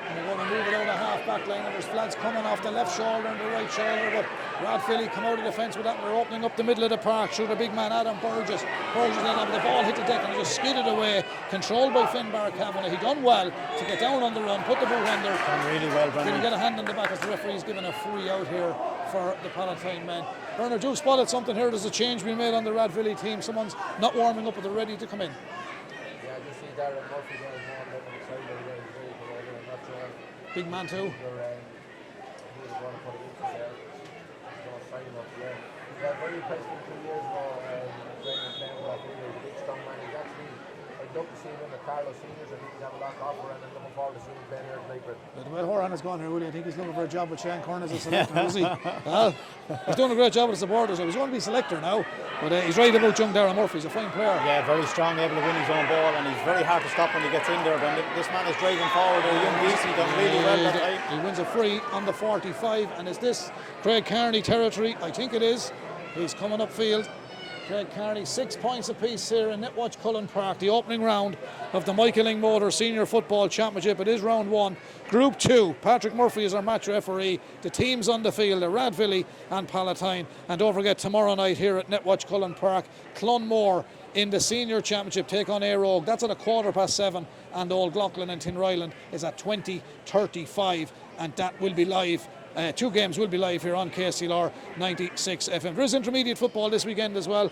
And they're going to move it out of half-back line, and there's floods coming off the left shoulder and the right shoulder, but Rathvilly come out of defence with that, and they're opening up the middle of the park through the big man Adam Burgess. Burgess then having the ball hit the deck and just skidded away, controlled by Finbar Kavanagh. He done well to get down on the run, put the boot under. Done really well, Brendan. Didn't get a hand on the back as the referee's given a free out here for the Palatine men. Bernard, you've spotted something here. There's a change being made on the Rathvilly team. Someone's not warming up, but they're ready to come in. Yeah, I just see Darren Murphy there as well, looking excited over there. He's ready to go over there. I'm not sure. Big man too. He was going to put it into there. He's going to sign up there. He got very impressed 2 years ago playing with Rathvilly. He's a big strong man. He's actually, I'd love to see him in the Carlow Seniors. I think he's have a lot to offer and I'm looking forward to seeing him playing here tonight. The way Horan has gone here, Willie, I think he's looking for a job with Shane Curran as a selector, is he? Well, he's doing a great job with the supporters. He's going to be selector now, but he's right about young Darren Murphy. He's a fine player. Yeah, very strong, able to win his own ball, and he's very hard to stop when he gets in there. But this man is driving forward. A young beast, he done really well that time. He wins a free on the 45, and is this Craig Carney territory? I think it is. He's coming upfield. Craig Carney, 6 points apiece here in Netwatch Cullen Park, the opening round of the Michael Ing Motor Senior Football Championship. It is round 1. Group 2, Patrick Murphy is our match referee. The teams on the field are Rathvilly and Palatine. And don't forget, tomorrow night here at Netwatch Cullen Park, Clonmore in the Senior Championship take on Éire Óg. That's at 7:15, and Old Gloughlin and Tinryland is at 20:35, and that will be live. 2 games will be live here on KCLR 96 FM. There is intermediate football this weekend as well.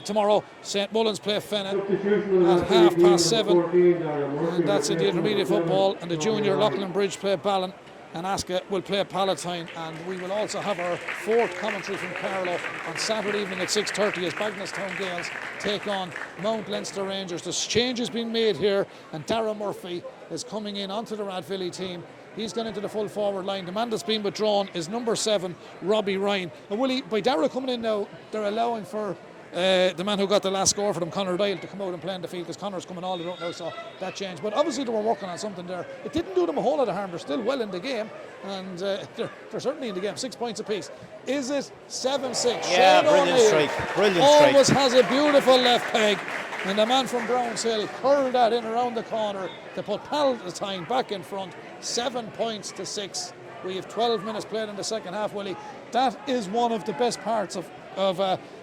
Tomorrow, St Mullins play Fennan at 7:30, and that's in the intermediate football. And the junior Loughlin Bridge play Ballon, and Aska will play Palatine. And we will also have our 4th commentary from Carlow on Saturday evening at 6:30 as Bagnallstown Gales take on Mount Leinster Rangers. The change has been made here, and Darragh Murphy is coming in onto the Rathvilly team. He's gone into the full forward line. The man that's been withdrawn is number 7, Robbie Ryan. And Willie, by Darragh coming in now, they're allowing for the man who got the last score for them, Conor Doyle, to come out and play in the field, because Conor's coming all the way out now, so that changed. But obviously they were working on something there. It didn't do them a whole lot of harm. They're still well in the game, and they're certainly in the game. 6 points apiece. Is it 7-6? Yeah, Shane brilliant O'Neill strike. Brilliant strike. always has a beautiful left peg, and the man from Brownshill curled that in around the corner to put Palatine back in front. 7 points to 6. We have 12 minutes played in the second half, Willie. That is one of the best parts of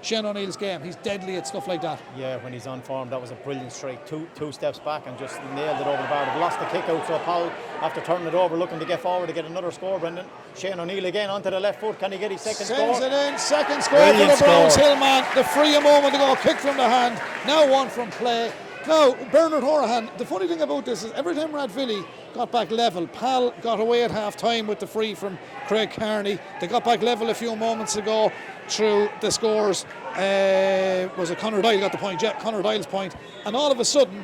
Shane O'Neill's game. He's deadly at stuff like that. Yeah, when he's on form, that was a brilliant strike. Two steps back and just nailed it over the bar. They've lost the kick out, so Paul, after turning it over, looking to get forward to get another score, Brendan. Shane O'Neill again onto the left foot. Can he get his second score? Sends it in. Second score Brilliant for the score. Brownshill man. The free a moment ago, kick from the hand. Now one from play. Now, Bernard Horahan, the funny thing about this is every time Rathvilly got back level, Pal got away at half time with the free from Craig Carney. They got back level a few moments ago through the scores. Was it Conor Doyle got the point? Yeah, Conor Doyle's point. And all of a sudden,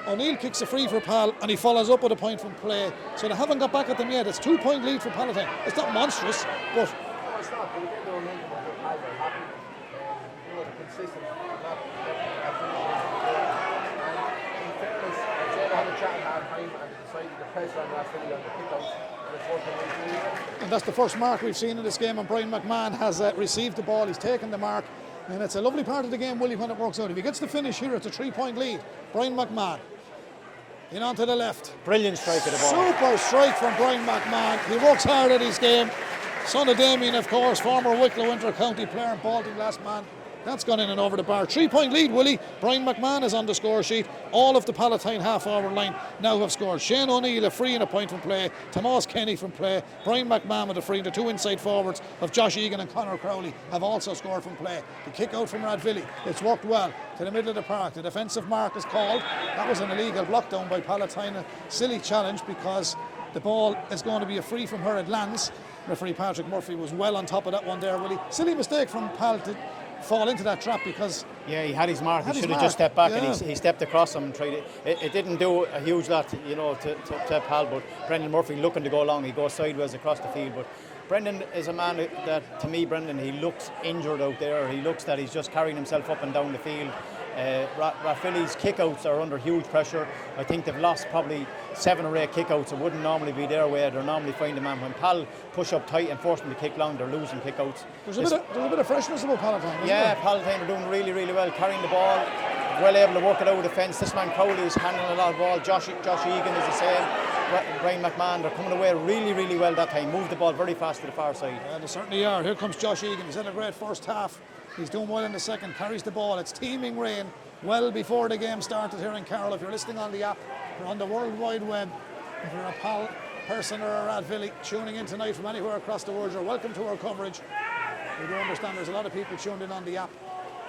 O'Neill kicks a free for Pal and he follows up with a point from play. So they haven't got back at them yet. It's 2 point lead for Palatine. It's not monstrous, but. No, it's not. But again, they're momentum of the Pal, they're happy. You know, they're consistent. Had a chat at half time and they decided to press on Rathvilly on the kickouts, and it's working really well. And that's the first mark we've seen in this game, and Brian McMahon has received the ball. He's taken the mark, and it's a lovely part of the game, Willie, when it works out. If he gets the finish here, it's a 3 point lead. Brian McMahon in onto the left. Brilliant strike of the ball. Super strike from Brian McMahon. He works hard at his game. Son of Damien, of course, former Wicklow Inter-County player and Baltic man. That's gone in and over the bar. 3 point lead, Willie. Brian McMahon is on the score sheet. All of the Palatine half-hour line now have scored. Shane O'Neill a free and a point from play. Tomas Kenny from play. Brian McMahon with a free. The two inside forwards of Josh Egan and Conor Crowley have also scored from play. The kick out from Rathvilly. It's worked well to the middle of the park. The defensive mark is called. That was an illegal block down by Palatine. A silly challenge because the ball is going to be a free from where it lands. Referee Patrick Murphy was well on top of that one there, Willie. Silly mistake from Pal to fall into that trap because he had his mark. He should have just stepped back and he stepped across him and tried it. It didn't do a huge lot, to Pal, but Brendan Murphy looking to go along, he goes sideways across the field. But Brendan is a man that, to me, Brendan, he looks injured out there. He looks that he's just carrying himself up and down the field. Rathvilly's kickouts are under huge pressure. I think they've lost probably 7 or 8 kickouts. It wouldn't normally be their way. They're normally finding man. When Pal push up tight and force them to kick long, they're losing kickouts. There's a bit of freshness about Palatine. Yeah, Palatine are doing really, really well, carrying the ball, well able to work it out of the fence. This man Crowley is handling a lot of ball. Josh Egan is the same. Brian McMahon, they're coming away really, really well that time. Moved the ball very fast to the far side. Yeah, they certainly are. Here comes Josh Egan. He's had a great first half. He's doing well in the second, carries the ball. It's teeming rain well before the game started here in Carroll. If you're listening on the app, you're on the World Wide Web. If you're a Pal person or a Rathvilly tuning in tonight from anywhere across the world, you're welcome to our coverage. We do understand there's a lot of people tuned in on the app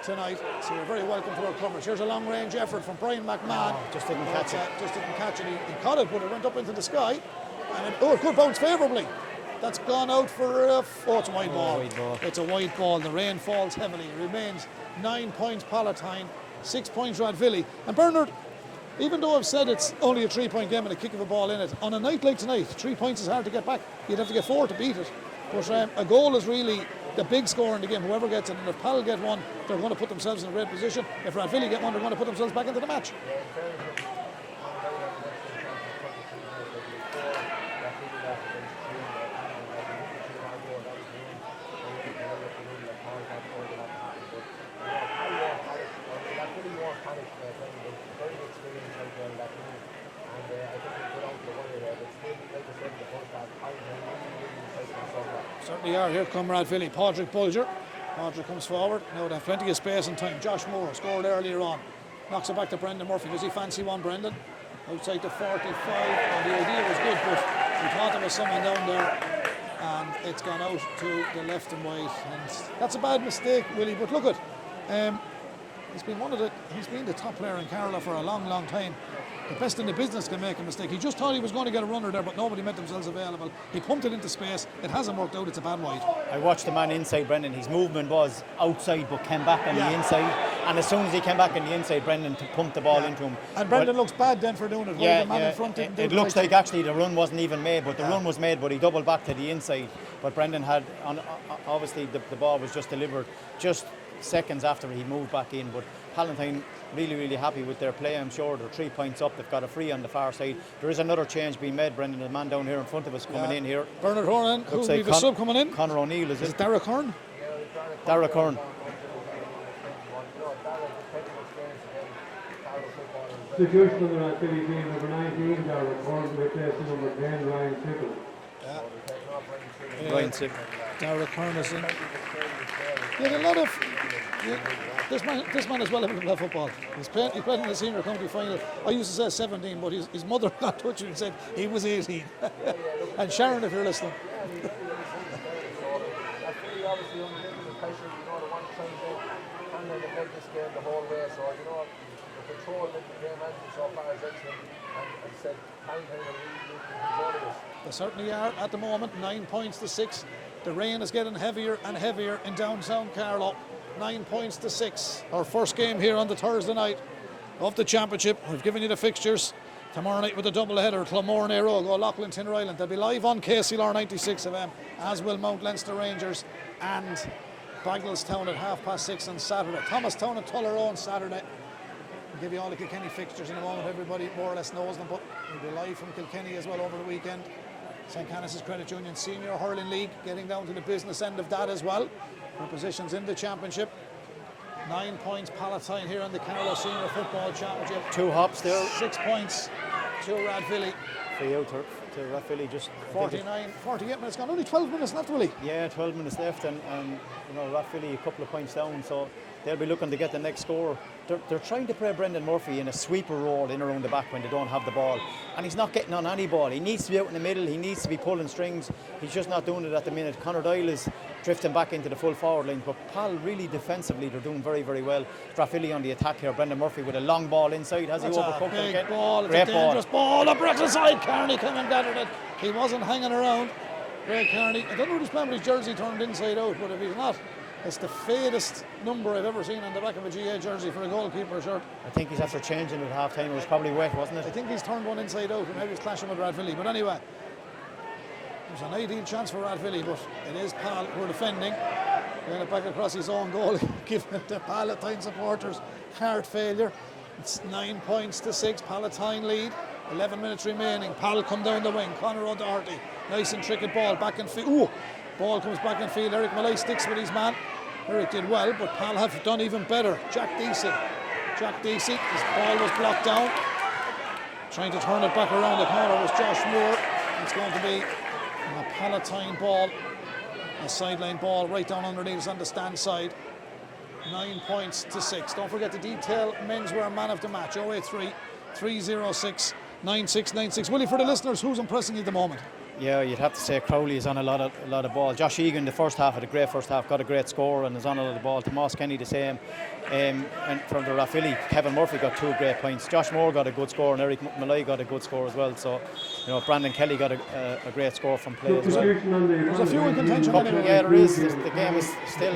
tonight, so you're very welcome to our coverage. Here's a long range effort from Brian McMahon. Just didn't catch it. Just didn't catch it. He caught it, but it went up into the sky. And it could bounce favourably. That's gone out for it's a wide ball. It's a wide ball. The rain falls heavily. It remains 9 points Palatine, 6 points Rathvilly. And Bernard, even though I've said it's only a 3 point game and a kick of a ball in it, on a night like tonight, 3 points is hard to get back. You'd have to get 4 to beat it. But a goal is really the big score in the game, whoever gets it. And if Pal get one, they're going to put themselves in a great position. If Rathvilly get one, they're going to put themselves back into the match. Certainly are. Here come Rathvilly. Padraig Bulger. Padraig comes forward. Now they have plenty of space and time. Josh Moore scored earlier on. Knocks it back to Brendan Murphy. Does he fancy one, Brendan? Outside the 45. And the idea was good, but he thought there was someone down there. And it's gone out to the left and right. And that's a bad mistake, Willie. But look at he's been the top player in Carlow for a long, long time. The best in the business can make a mistake. He just thought he was going to get a runner there, but nobody made themselves available. He pumped it into space. It hasn't worked out. It's a bad wide. I watched the man inside, Brendan. His movement was outside, but came back on the inside. And as soon as he came back on the inside, Brendan pumped the ball into him. And Brendan looks bad then for doing it. The man in front didn't do it looks like actually the run wasn't even made, but the run was made, but he doubled back to the inside. But Brendan had, obviously the ball was just delivered just seconds after he moved back in. But Palatine really happy with their play. I'm sure they're 3 points up. They've got a free on the far side. There is another change being made, Brendan. The man down here in front of us coming in here. Bernard Horan, who Looks will like be the sub coming in? Conor O'Neill, is Is it? it Dara Kern? Dara Kern. Substitution on the Rathvilly team, number 19, Dara Kern, replacing number 10, Ryan Sickle. Ryan Sickle. Dara Kern is in. Yeah, a lot of. This man is well able to play football. He played in the senior county final. I used to say 17, but his mother got touched and said he was 18. And Sharon, if you're listening. Obviously under the pressure, they want to try and defend this game the whole way. So the control that the game management so far is excellent. And as I said, Palatine are really controlling this. They certainly are at the moment. 9 points to 6. The rain is getting heavier and heavier in downtown Carlow. 9 points to 6. Our first game here on the Thursday night of the championship. We've given you the fixtures. Tomorrow night with a double header, Clonmore and Aero, O'Loughlin, Tinner Island. They'll be live on KCLR 96 FM, as will Mount Leinster Rangers and Bagnallstown at 6:30 on Saturday. Thomastown and Tullaroan on Saturday. I'll give you all the Kilkenny fixtures in a moment. Everybody more or less knows them, but we'll be live from Kilkenny as well over the weekend. St. Canice's Credit Union Senior Hurling League, getting down to the business end of that as well. For positions in the championship. 9 points Palatine here in the Carlow Senior Football Championship. 2 hops there. 6 points to Rathvilly. For you to Rathvilly, just 48 minutes gone. Only 12 minutes left, Willie. Yeah, 12 minutes left, and Rathvilly a couple of points down, so they'll be looking to get the next score. They're trying to play Brendan Murphy in a sweeper role in around the back when they don't have the ball, and he's not getting on any ball. He needs to be out in the middle, he needs to be pulling strings. He's just not doing it at the minute. Conor Doyle is drifting back into the full forward line, but Pal really defensively, they're doing very well. Rathvilly on the attack here. Brendan Murphy with a long ball inside. Has That's he overcooked a it? big ball. It's Great a dangerous ball. A breaks aside. Kearney came and gathered it. He wasn't hanging around. Great Kearney. I don't know if he's playing with his jersey turned inside out, but if he's not, it's the fadest number I've ever seen on the back of a GA jersey for a goalkeeper shirt. I think he's after changing at half time. It was probably wet, wasn't it? I think he's turned one inside out, and maybe he's clashing with Rathvilly. But anyway, there's an ideal chance for Rathvilly, but it is Pal who are defending. Playing it back across his own goal, giving it to Palatine supporters. Heart failure. It's 9 points to 6. Palatine lead. 11 minutes remaining. Pal come down the wing. Conor O'Doherty. Nice and tricky ball back in field. Ooh! Ball comes back in field. Eric Malay sticks with his man. Eric did well, but Pal have done even better. Jack Deasy. His ball was blocked down. Trying to turn it back around the corner was Josh Moore. It's going to be a Palatine ball. A sideline ball right down underneath us on the stand side. 9 points to 6. Don't forget the detail menswear man of the match. 083 306 9696. Willie, for the listeners, who's impressing you at the moment? Yeah, you'd have to say Crowley is on a lot of ball. Josh Egan, the first half had a great first half, got a great score and is on a lot of ball. Tomas Kenny the same. And from the Rathvilly, Kevin Murphy got 2 great points. Josh Moore got a good score and Eric Malay got a good score as well. So, Brandon Kelly got a great score from play as well. There's a few in contention anyway. Yeah, there is. The game is still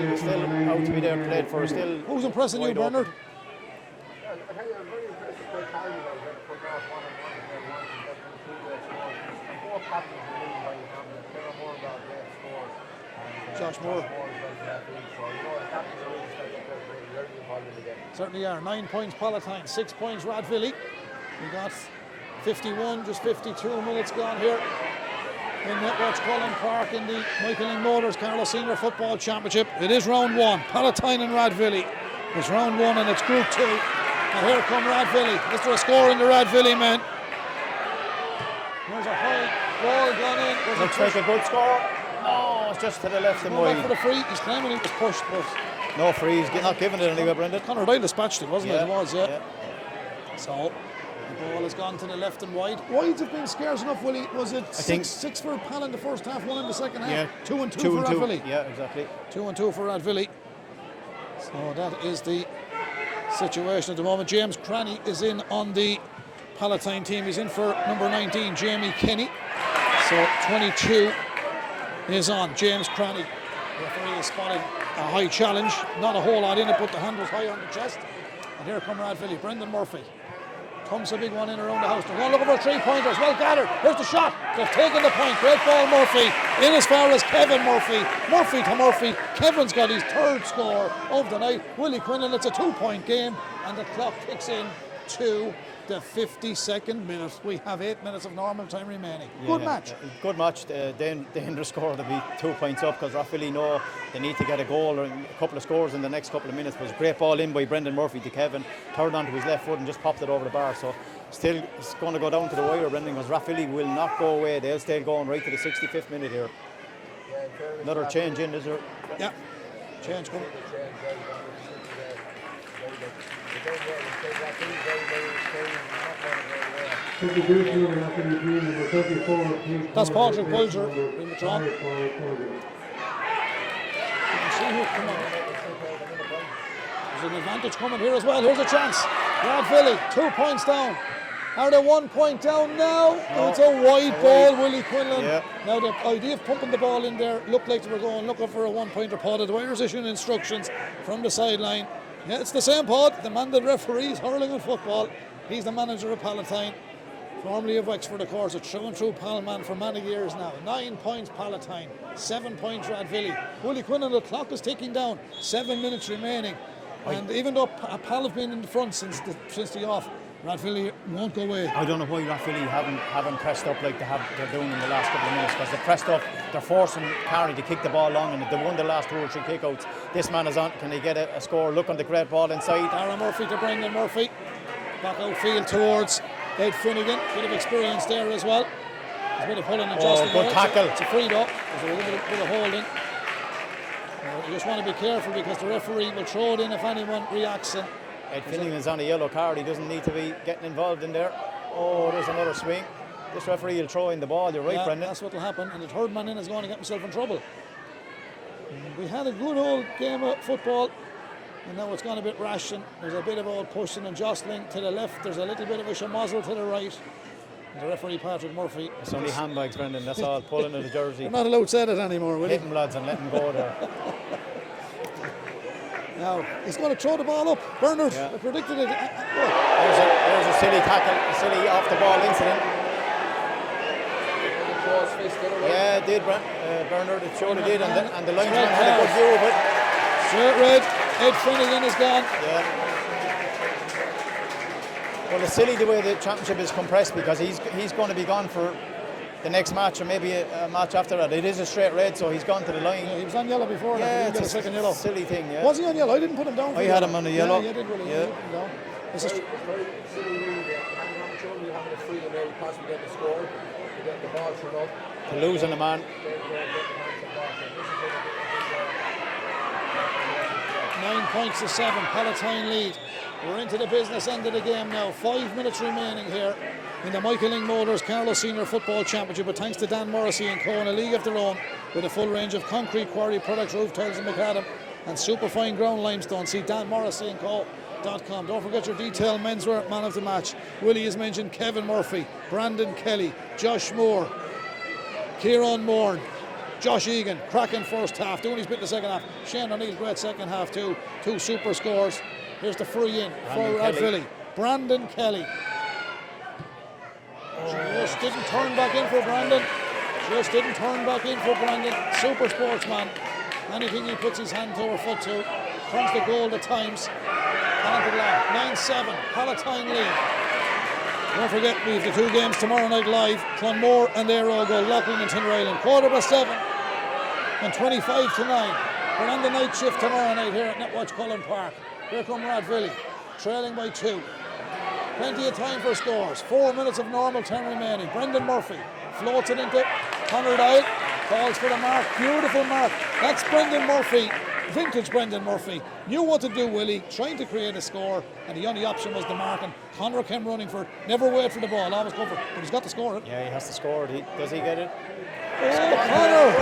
out to be there played for. Still. Who's impressing you, Bernard? I tell you, I'm very impressed with Craig Carney that was putting off one-on-one and two great scores. And both captains were leading by example. Kevin Moore got great scores. Josh Moore. So, the captains are really stepping up there, very involved in the game. Certainly are. 9 points Palatine, 6 points Rathvilly. We got 51, just 52 minutes gone here in what's Cullen Park in the Michael Ling Motors Carlow Senior Football Championship. It is round 1, Palatine and Rathvilly. It's round 1 and it's group 2. And here come Rathvilly. Is there a score in the Rathvilly men? There's a high ball gone in. Looks like a good score. No, it's just to the left and wide. For the free, he's claiming he was pushed, but no free, he's not giving it anyway, Brendan. Conor Doyle dispatched it, wasn't it? It was, yeah. So the ball has gone to the left and wide. Wides have been scarce enough, Willie. Was it six for Pal in the first half, 1 in the second half? Yeah. 2 and 2 for Rathvilly. Yeah, exactly. 2 and 2 for Rathvilly. So that is the situation at the moment. James Cranny is in on the Palatine team. He's in for number 19, Jamie Kenny. So 22 is on James Cranny. The referee has spotted a high challenge. Not a whole lot in it, but the hand was high on the chest. And here come Rathvilly. Brendan Murphy Comes a big one in around the house. They're going looking for 3-pointers. Well gathered. Here's the shot. They've taken the point. Great ball, Murphy. In as far as Kevin Murphy. Murphy to Murphy. Kevin's got his 3rd score of the night. Willie Quinlan, it's a 2-point game. And the clock kicks in to the 52nd minute. We have 8 minutes of normal time remaining. Good match. Good match. They underscored to be 2 points up because Rathvilly know they need to get a goal or a couple of scores in the next couple of minutes. It was a great ball in by Brendan Murphy to Kevin. Turned onto his left foot and just popped it over the bar. So still it's going to go down to the wire, Brendan, because Rathvilly will not go away. They'll stay going right to the 65th minute here. Another change in, is there? Yeah. Change coming. Substitution of Rathvilly team number 34. That's Patrick Bulger in the top. You can see who's coming. There's an advantage coming here as well. Here's a chance. Rathvilly, 2 points down. Are they 1 point down now? No. It's a wide ball, Willie Quinlan. Yeah. Now the idea of pumping the ball in there looked like they were going looking for a 1-pointer. Pod. The Dwyer's issuing instructions from the sideline. Yeah, it's the same Pod, the man that referees hurling and football. He's the manager of Palatine, formerly of Wexford, of course. It's through and through Palman for many years now. 9 points Palatine, 7 points Rathvilly. Willie Quinlan, the clock is ticking down. 7 minutes remaining. And even though Pal have been in the front since the off, Rathvilly won't go away. I don't know why Rathvilly haven't pressed up like they're doing in the last couple of minutes, because they pressed up, they're forcing Carney to kick the ball long, and they won the last 2 or 3 kickouts. This man is on. Can he get a score? Look on the great ball inside. Dara Murphy to Brendan Murphy. Back outfield towards Ed Finnegan. Bit of experience there as well. There's a bit of pulling and adjusting. Good tackle. It's a free up. There's a little bit of holding. You just want to be careful because the referee will throw it in if anyone reacts. Ed Finnegan's on a yellow card. He doesn't need to be getting involved in there. Oh, there's another swing. This referee will throw in the ball. You're right, Brendan. That's what will happen. And the 3rd man in is going to get himself in trouble. We had a good old game of football, and now it's gone a bit rash. And there's a bit of old pushing and jostling to the left. There's a little bit of a shamazzle to the right. And the referee, Patrick Murphy. It's only handbags, Brendan. That's all. Pulling of the jersey. You're not allowed to say that anymore, will you? Hit him, lads, and let him go there. Now, he's going to throw the ball up. Bernard, I predicted it. There's a silly tackle, a silly off-the-ball incident. Yeah, it did, Bernard. It surely did, and the linesman had a good view of it. Straight red. Ed Finnegan is gone. Yeah. Well, it's silly the way the championship is compressed, because he's going to be gone for the next match, or maybe a match after that. It is a straight red, so he's gone to the line. Yeah, he was on yellow before. Yeah, it's a second yellow. Silly thing. Yeah. Was he on yellow? I didn't put him down. I had him on the yellow. Yeah, you did really. Yeah. Put him down. This is possibly get the score, to get the ball thrown up. To losing a man. 9 points to 7. Palatine lead. We're into the business end of the game now. 5 minutes remaining here in the Michael Ling Motors Carlow Senior Football Championship. But thanks to Dan Morrissey and Co. in a league of their own, with a full range of concrete quarry products, roof tiles and macadam, and superfine ground limestone. See danmorrisseyandco.com. Don't forget your detailed menswear man of the match. Willie has mentioned Kevin Murphy, Brandon Kelly, Josh Moore, Kieran Moore, Josh Egan, cracking first half, doing his bit in the second half. Shane O'Neill, great second half too. 2 super scores. Here's the free in for Rathvilly. Brandon Kelly. Just didn't turn back in for Brandon. Super sportsman. Anything he puts his hand to or foot to turns the goal at times. Talented lad. 9-7. Palatine lead. Don't forget, we have the 2 games tomorrow night live. Clonmore and Aero go Loughlin and Tinryland. 7:15 and 25 to 9. We're on the night shift tomorrow night here at Netwatch Cullen Park. Here come Rathvilly, trailing by 2. Plenty of time for scores. 4 minutes of normal time remaining. Brendan Murphy floats it into Conor Dial. Calls for the mark. Beautiful mark. That's Brendan Murphy. Vintage Brendan Murphy. Knew what to do, Willie. Trying to create a score. And the only option was the mark. And Conor came running for it. Never wait for the ball. Always go for it. But he's got to score it. Yeah, he has to score it. Does he get it? Oh, Conor.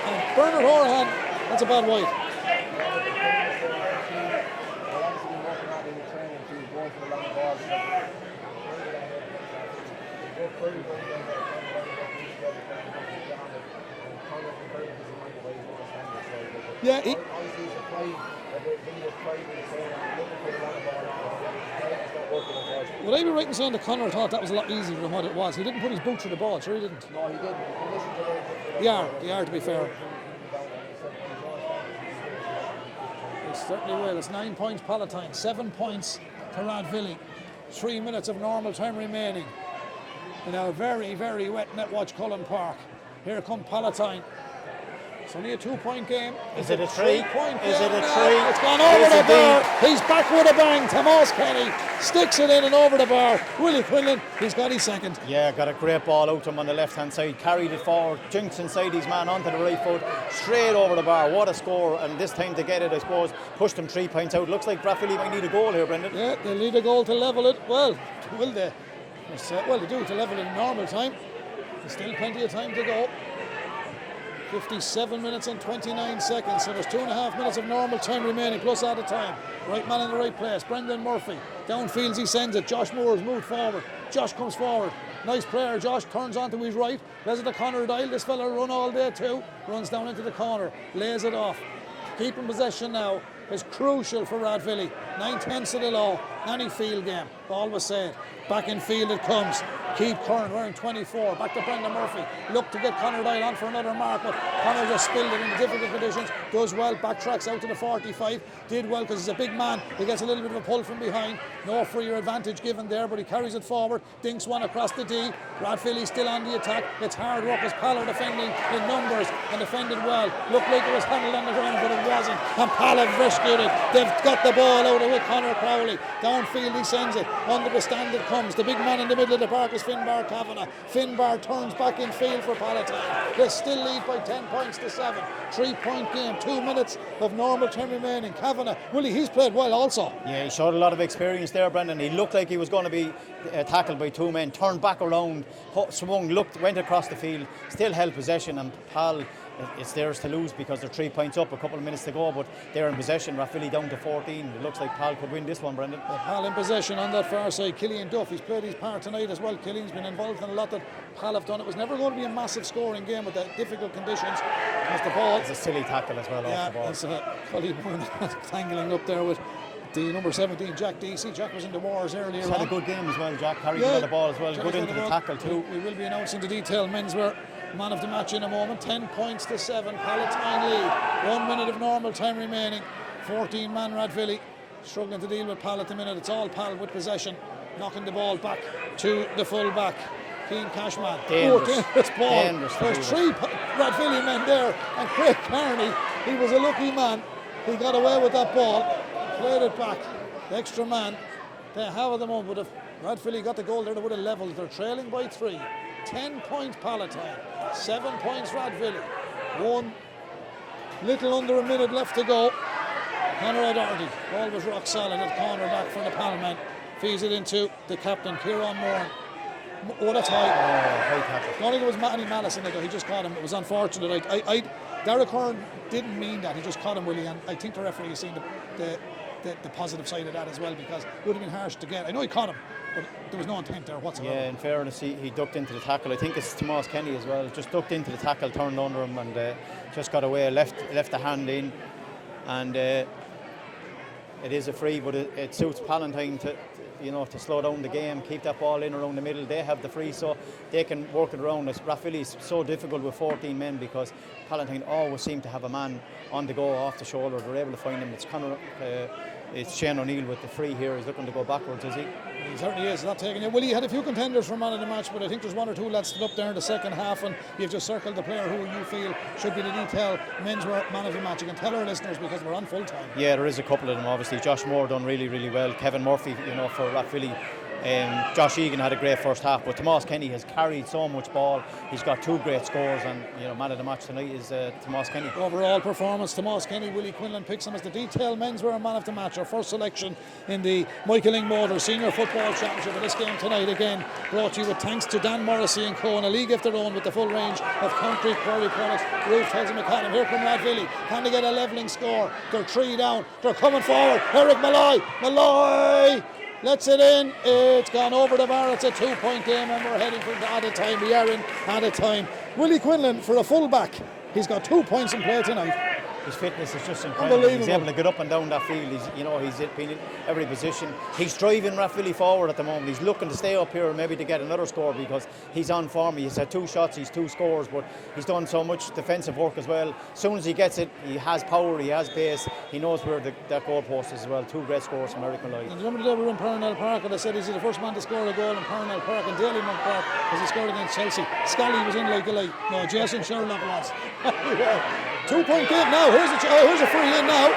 And Bernard Horahan. That's a bad wide. Yeah, Billy was trying to say that looking for the long ball. It's not working, unfortunately. Would I be right in saying that Connor thought that was a lot easier than what it was? He didn't put his boot through the ball, sure he didn't. No, he didn't. The conditions are very different. They are to be fair. They certainly will. It's 9 points Palatine, 7 points to Rathvilly. 3 minutes of normal time remaining in our very, very wet Netwatch Cullen Park. Here come Palatine. It's only a 2-point game. Is it a 3-point game? Is it a now. 3? It's gone over the bar. He's back with a bang. Tomas Kenny sticks it in and over the bar. Willie Quinlan, he's got his second. Yeah, got a great ball out to him on the left hand side, carried it forward, jinks inside his man onto the right foot, straight over the bar. What a score, and this time to get it, I suppose, pushed them 3 points out. Looks like Rathvilly might need a goal here, Brendan. Yeah, they need a goal to level it. Well, will they? Well, they do to level it in normal time. There's still plenty of time to go. 57 minutes and 29 seconds, so there's 2.5 minutes of normal time remaining, plus added time. Right man in the right place, Brendan Murphy. Downfields he sends it, Josh Moore's moved forward. Josh comes forward. Nice player, Josh turns onto his right. Lays it to Conor Dial. This fella run all day too. Runs down into the corner, lays it off. Keeping possession now is crucial for Rathvilly. 9/10 of the law. Any field game, always said. Back in field it comes. Keith Curran wearing 24. Back to Brendan Murphy. Look to get Conor Dial on for another mark, but Conor just spilled it in difficult conditions. Does well, backtracks out to the 45. Did well because he's a big man. He gets a little bit of a pull from behind. No freer advantage given there, but he carries it forward. Dinks one across the D. Rathvilly still on the attack. It's hard work as Pal are defending in numbers and defended well. Looked like it was handled on the ground, but it wasn't. And Pal have rescued it. They've got the ball out of it. Conor Crowley. Downfield he sends it. Under the stand it comes. The big man in the middle of the park is Finbar Kavanagh. Finbar turns back in field for Palatine. They still lead by 10 points to 7. 3-point game. 2 minutes of normal time remaining. Kavanagh, Willie, he's played well also. Yeah, he showed a lot of experience there, Brendan. He looked like he was going to be tackled by 2 men. Turned back around, swung, looked, went across the field. Still held possession, and Pal, it's theirs to lose because they're 3 points up, a couple of minutes to go, but they're in possession. Rathvilly down to 14. It looks like Pal could win this one, Brendan. Pal in possession on that far side. Killian Duff, he's played his part tonight as well. Killian's been involved in a lot that Pal have done. It was never going to be a massive scoring game with the difficult conditions. As the ball, It's a silly tackle as well off the ball. It's Collie tangling up there with the number 17, Jack Deasy. Jack was in the wars earlier. He's had a good game as well, Jack. Carried the ball as well. Jack Good into the tackle too. We will be announcing the detailed menswear man of the match in a moment. 10 points to 7. Palatine lead. 1 minute of normal time remaining. 14-man Rathvilly struggling to deal with Pal at the minute. It's all Pal with possession, knocking the ball back to the full back. Keane Cashman. Dangerous ball. There's 3 Rathvilly men there, and Craig Carney, he was a lucky man. He got away with that ball, played it back. The extra man, they have at the moment, but if Rathvilly got the goal there, they would have levelled. They're trailing by 3. 10 points Palatine, 7 points Rathvilly. 1 little under a minute left to go. Conor O'Doherty, ball was rock solid at corner back for the Pal man. Feeds it into the captain, Kieran Moore. Oh, that's high. High tackle. I don't think there was any malice in it, though. He just caught him. It was unfortunate. Derek Hearn didn't mean that. He just caught him, Willie, and I think the referee has seen the positive side of that as well, because it would have been harsh to get. I know he caught him, but there was no intent there whatsoever. Yeah, in fairness, he ducked into the tackle. I think it's Tomas Kenny as well. Just ducked into the tackle, turned under him, and just got away. Left the hand in, and it is a free, but it suits Palatine to slow down the game, keep that ball in around the middle. They have the free, so they can work it around. Rathvilly is so difficult with 14 men because Palatine always seem to have a man on the go off the shoulder. They're able to find him. It's Shane O'Neill with the free here. He's looking to go backwards, is he? He certainly is. Not taking it. Willie had a few contenders for man of the match, but I think there's 1 or 2 lads stood up there in the second half, and you've just circled the player who you feel should be the detail menswear man of the match. You can tell our listeners because we're on full time. Yeah, there is a couple of them. Obviously, Josh Moore done really, really well. Kevin Murphy, for Rathvilly. Josh Egan had a great first half, but Tomas Kenny has carried so much ball. He's got 2 great scores, and man of the match tonight is Tomas Kenny. Overall performance, Tomas Kenny. Willie Quinlan picks him as the detail menswear man of the match. Our first selection in the Michael Ingmoder Senior Football Championship. For this game tonight, again brought to you with thanks to Dan Morrissey and Co. in a league of their own with the full range of concrete quarry products. Roof tells him McCallum. Here come Rathvilly. Can they get a levelling score? They're 3 down. They're coming forward. Eric Malloy lets it in. It's gone over the bar. It's a 2-point game, and we're heading for added time. We are in added time. Willie Quinlan for a full back. He's got 2 points in play tonight. his fitness is just incredible. He's Unbelievable. able to get up and down that field. He's been in every position. He's driving Rathvilly forward at the moment. He's looking to stay up here, maybe to get another score, because he's on form. He's had 2 shots, he's 2 scores, but he's done so much defensive work as well. As soon as he gets it, he has power, he has pace, he knows where that goal post is as well. 2 great scores from Eric Malloy. And remember the day we were in Parnell Park and I said he's the first man to score a goal in Parnell Park and Dalymount Park as he scored against Chelsea. Scully was in like a light. No, Jason Sherlock was. 2-point game now. Here's a free in now.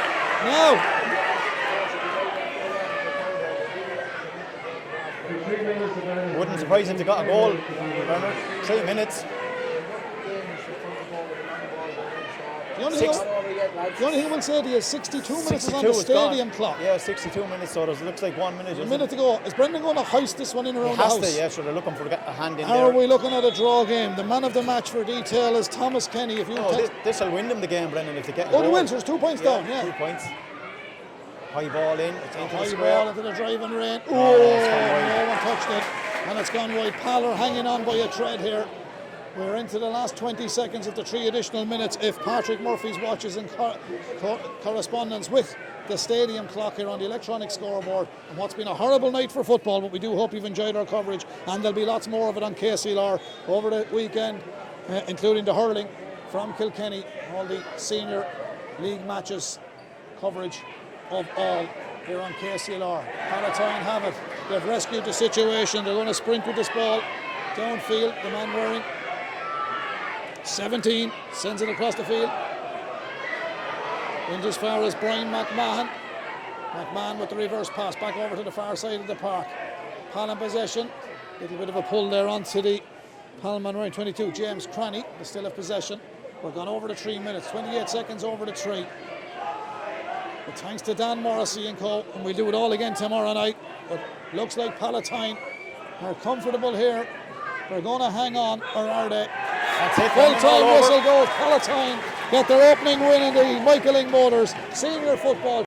Wouldn't surprise him to got a goal. 3 minutes. The only thing I will say to you is 62 minutes is on 62 the is stadium gone. clock. Yeah, 62 minutes, so it looks like 1 minute. A minute to go. Is Brendan going to hoist this one in around the Has house? to, yeah, so they're looking for a hand in How there. are we looking at a draw game? The man of the match for detail is Thomas Kenny. If you This will win them the game, Brendan, if they get a Oh, the goal. win, so it's 2 points down, yeah. 2 points. High ball in, it's into the High square. ball into the driving rain. Oh, Oh, it's gone wide. no one touched it. And it's gone wide. Paller hanging on by a thread here. We're into the last 20 seconds of the 3 additional minutes. If Patrick Murphy's watch is in correspondence with the stadium clock here on the electronic scoreboard, and what's been a horrible night for football, but we do hope you've enjoyed our coverage, and there'll be lots more of it on KCLR over the weekend, including the hurling from Kilkenny, all the senior league matches, coverage of all here on KCLR. Palatine have it. They've rescued the situation. They're going to sprint with this ball downfield. The man wearing 17 sends it across the field. Wins as far as Brian McMahon. McMahon with the reverse pass back over to the far side of the park. Pal in possession. Little bit of a pull there onto the Palman wearing 22, James Cranny. They still have possession. We're gone over the 3 minutes, 28 seconds over the 3. But thanks to Dan Morrissey and co, and we'll do it all again tomorrow night. But looks like Palatine are comfortable here. They're going to hang on, or are they? That's it. Full time All over. whistle goes. Palatine get their opening win in the Michael Ing Motors Senior Football